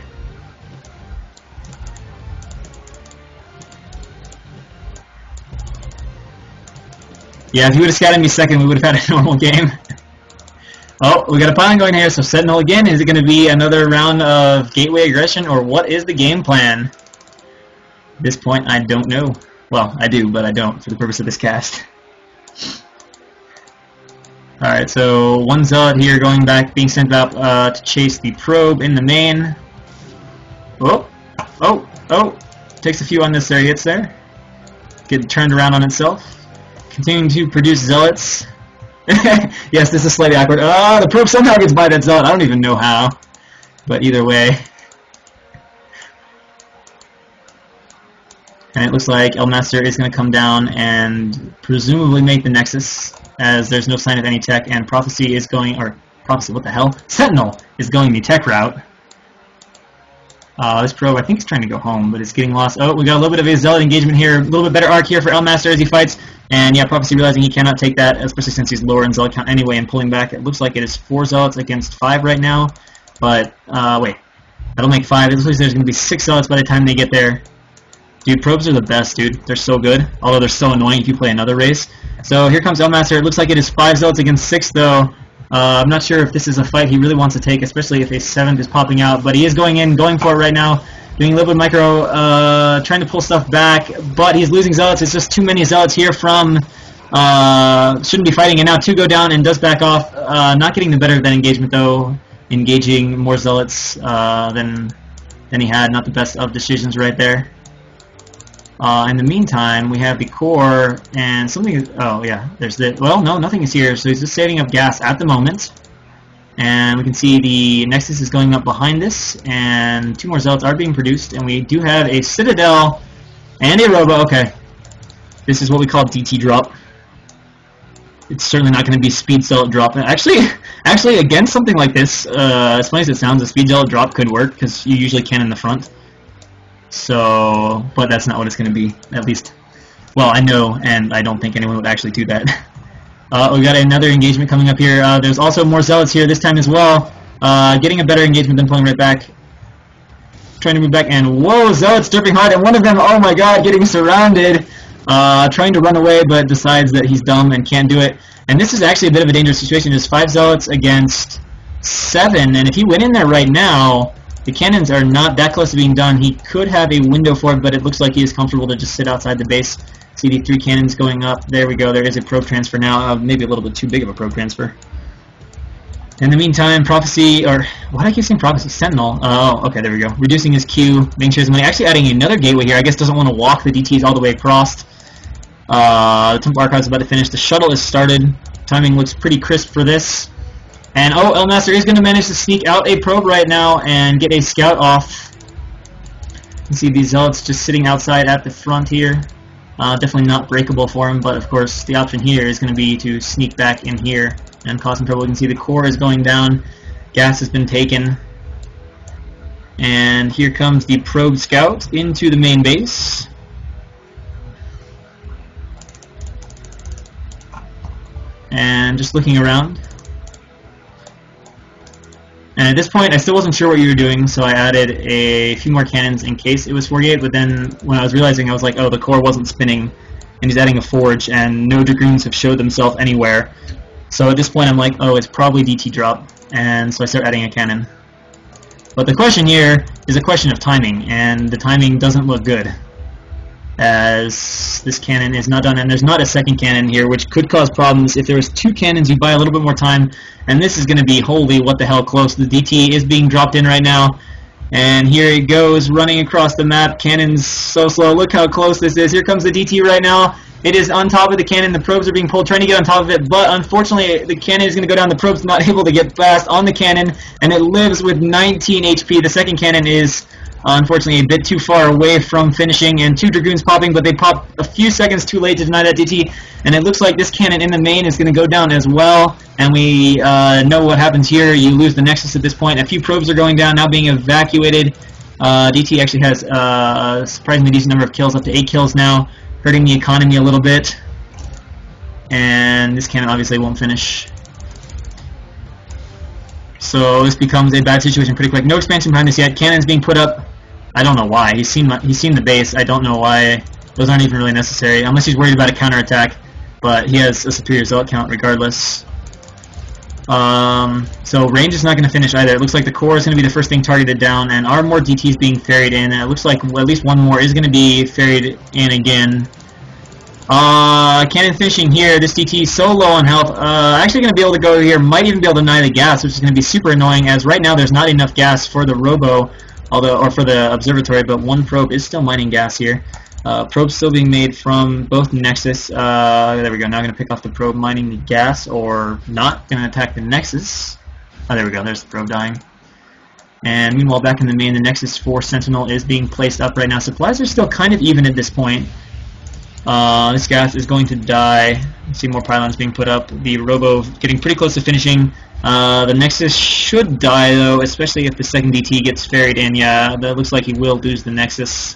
Yeah, if he would have scouted me second, we would have had a normal game. Oh, we got a pylon going here, so Sentinel again. Is it going to be another round of gateway aggression, or what is the game plan? At this point, I don't know. Well, I do, but I don't for the purpose of this cast. Alright, so one Zealot here going back, being sent up to chase the probe in the main. Oh! Takes a few unnecessary hits there. Getting turned around on itself. Continuing to produce Zealots. Yes, this is slightly awkward. Oh, the probe somehow gets by that Zealot. I don't even know how. But either way. And it looks like Elmaster is going to come down and presumably make the Nexus, as there's no sign of any tech, and Prophecy is going, or Prophecy, what the hell? Sentinel is going the tech route. This probe, I think, is trying to go home, but it's getting lost. Oh, we got a little bit of a Zealot engagement here. A little bit better arc here for Elmaster as he fights. And yeah, Prophecy realizing he cannot take that, especially since he's lower in Zealot count anyway, and pulling back. It looks like it is 4 Zealots against 5 right now. But, wait. That'll make 5. It looks like there's going to be 6 Zealots by the time they get there. Dude, probes are the best, dude. They're so good. Although they're so annoying if you play another race. So here comes Elmaster. It looks like it is 5 Zealots against 6, though. I'm not sure if this is a fight he really wants to take, especially if a 7th is popping out. But he is going for it right now. Doing a little bit of micro, trying to pull stuff back. But he's losing Zealots. It's just too many Zealots here from... shouldn't be fighting. And now 2 go down and does back off. Not getting the better of that engagement, though. Engaging more Zealots than he had. Not the best of decisions right there. In the meantime, we have the core and something. Oh yeah, there's the. Well, no, nothing is here. So he's just saving up gas at the moment, and we can see the Nexus is going up behind this, and 2 more Zealots are being produced, and we do have a Citadel and a Robo. Okay, this is what we call DT drop. It's certainly not going to be Speed Zealot drop. Actually, against something like this, as funny as it sounds, a Speed Zealot drop could work because you usually can in the front. So, but that's not what it's going to be, at least. Well, I know, and I don't think anyone would actually do that. We got another engagement coming up here. There's also more Zealots here this time as well. Getting a better engagement than pulling right back. Trying to move back, and whoa, Zealots dripping hard, and one of them, oh my god, getting surrounded. Trying to run away, but decides that he's dumb and can't do it. And this is actually a bit of a dangerous situation. There's 5 Zealots against 7, and if he went in there right now, the cannons are not that close to being done. He could have a window for it, but it looks like he is comfortable to just sit outside the base. See the 3 cannons going up. There we go. There is a probe transfer now. Maybe a little bit too big of a probe transfer. In the meantime, Prophecy, or why do I keep saying Prophecy? Sentinel. Oh, okay, there we go. Reducing his Q, making sure his money. Actually adding another gateway here. I guess doesn't want to walk the DTs all the way across. The Temple Archive is about to finish. The shuttle is started. Timing looks pretty crisp for this. And oh, Elmaster is going to manage to sneak out a probe right now and get a scout off. You see these Zealots just sitting outside at the front here. Definitely not breakable for him, but of course the option here is going to be to sneak back in here and cause some trouble. You can see the core is going down. Gas has been taken. And here comes the probe scout into the main base. And just looking around. And at this point, I still wasn't sure what you were doing, so I added a few more cannons in case it was 48, but then when I was realizing, I was like, oh, the core wasn't spinning, and he's adding a forge, and no Dragoons have showed themselves anywhere. So at this point, I'm like, oh, it's probably DT drop, and so I start adding a cannon. But the question here is a question of timing, and the timing doesn't look good, as this cannon is not done, and there's not a second cannon here, which could cause problems. If there was 2 cannons, you'd buy a little bit more time, and this is going to be, holy, what the hell, close. The DT is being dropped in right now, and here it goes, running across the map. Cannons so slow. Look how close this is. Here comes the DT right now. It is on top of the cannon. The probes are being pulled, trying to get on top of it, but unfortunately, the cannon is going to go down. The probe's not able to get fast on the cannon, and it lives with 19 HP. The second cannon is unfortunately a bit too far away from finishing, and 2 Dragoons popping, but they pop a few seconds too late to deny that DT, and it looks like this cannon in the main is going to go down as well, and we know what happens here. You lose the Nexus at this point. A few probes are going down, now being evacuated. DT actually has a surprisingly decent number of kills, up to 8 kills now, hurting the economy a little bit, and this cannon obviously won't finish. So this becomes a bad situation pretty quick. No expansion behind this yet. Cannons being put up. I don't know why. He's seen the base. I don't know why. Those aren't even really necessary, unless he's worried about a counterattack. but he has a superior zealot count regardless. So range is not going to finish either. It looks like the core is going to be the first thing targeted down, and are more DTs being ferried in, and it looks like at least one more is going to be ferried in again. Cannon finishing here. This DT is so low on health. Actually going to be able to go here. Might even be able to deny the gas, which is going to be super annoying, as right now there's not enough gas for the robo, or for the observatory, but one probe is still mining gas here. Probe still being made from both Nexus. There we go. Now going to pick off the probe mining the gas, or not. Going to attack the Nexus. Oh, there we go. There's the probe dying. And meanwhile, back in the main, the Nexus 4 Sentinel is being placed up right now. Supplies are still kind of even at this point. This gas is going to die. See more pylons being put up. The robo getting pretty close to finishing. The Nexus should die, though, especially if the second DT gets ferried in. Yeah, that looks like he will lose the Nexus.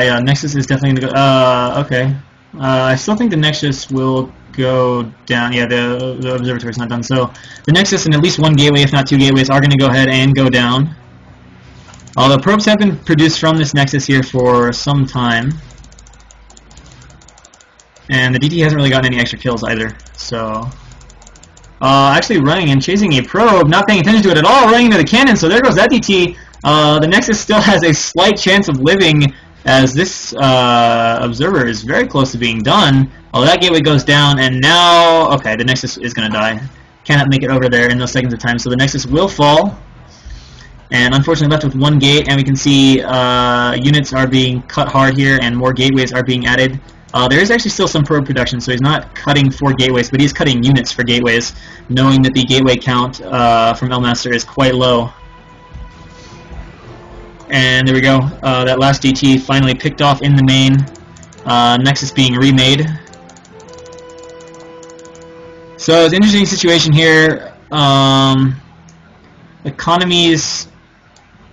Yeah, Nexus is definitely going to go, okay. I still think the Nexus will go down. Yeah, the observatory is not done. So the Nexus and at least one gateway, if not two gateways, are going to go ahead and go down. Although probes have been produced from this Nexus here for some time. And the DT hasn't really gotten any extra kills either. So actually running and chasing a probe, not paying attention to it at all, running into the cannon, so there goes that DT. The Nexus still has a slight chance of living, as this observer is very close to being done. Although that gateway goes down, and now, okay, the Nexus is going to die. Cannot make it over there in those seconds of time, so the Nexus will fall. And unfortunately left with one gate, and we can see units are being cut hard here, and more gateways are being added. There is actually still some probe production, so he's not cutting for gateways, but he's cutting units for gateways, knowing that the gateway count from Elmaster is quite low. And there we go. That last DT finally picked off in the main. Nexus being remade. So it's an interesting situation here. Economies,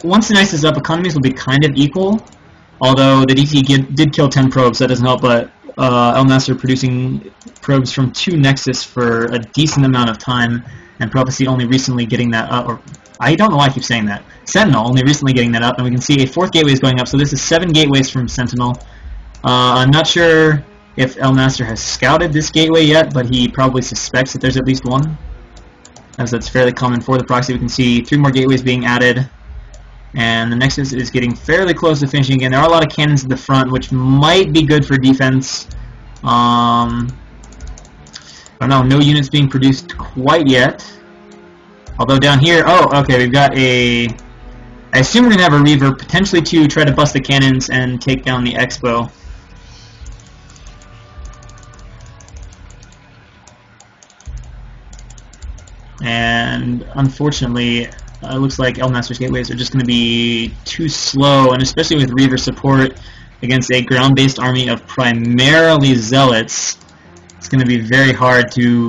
once the Nexus is up, economies will be kind of equal. Although the DT did kill 10 probes, that doesn't help, but Elmaster producing probes from 2 Nexus for a decent amount of time, and Prophecy only recently getting that up, or I don't know why I keep saying that. Sentinel only recently getting that up, and we can see a 4th gateway is going up, so this is 7 gateways from Sentinel. I'm not sure if Elmaster has scouted this gateway yet, but he probably suspects that there's at least one, as that's fairly common for the proxy. We can see 3 more gateways being added, and the Nexus is getting fairly close to finishing again. There are a lot of cannons at the front, which might be good for defense. I don't know, no units being produced quite yet. Although down here, oh, okay, we've got a, I assume we're going to have a Reaver, potentially to try to bust the cannons and take down the Expo. And unfortunately, it looks like Elmaster's gateways are just going to be too slow, and especially with Reaver support against a ground-based army of primarily Zealots, it's going to be very hard to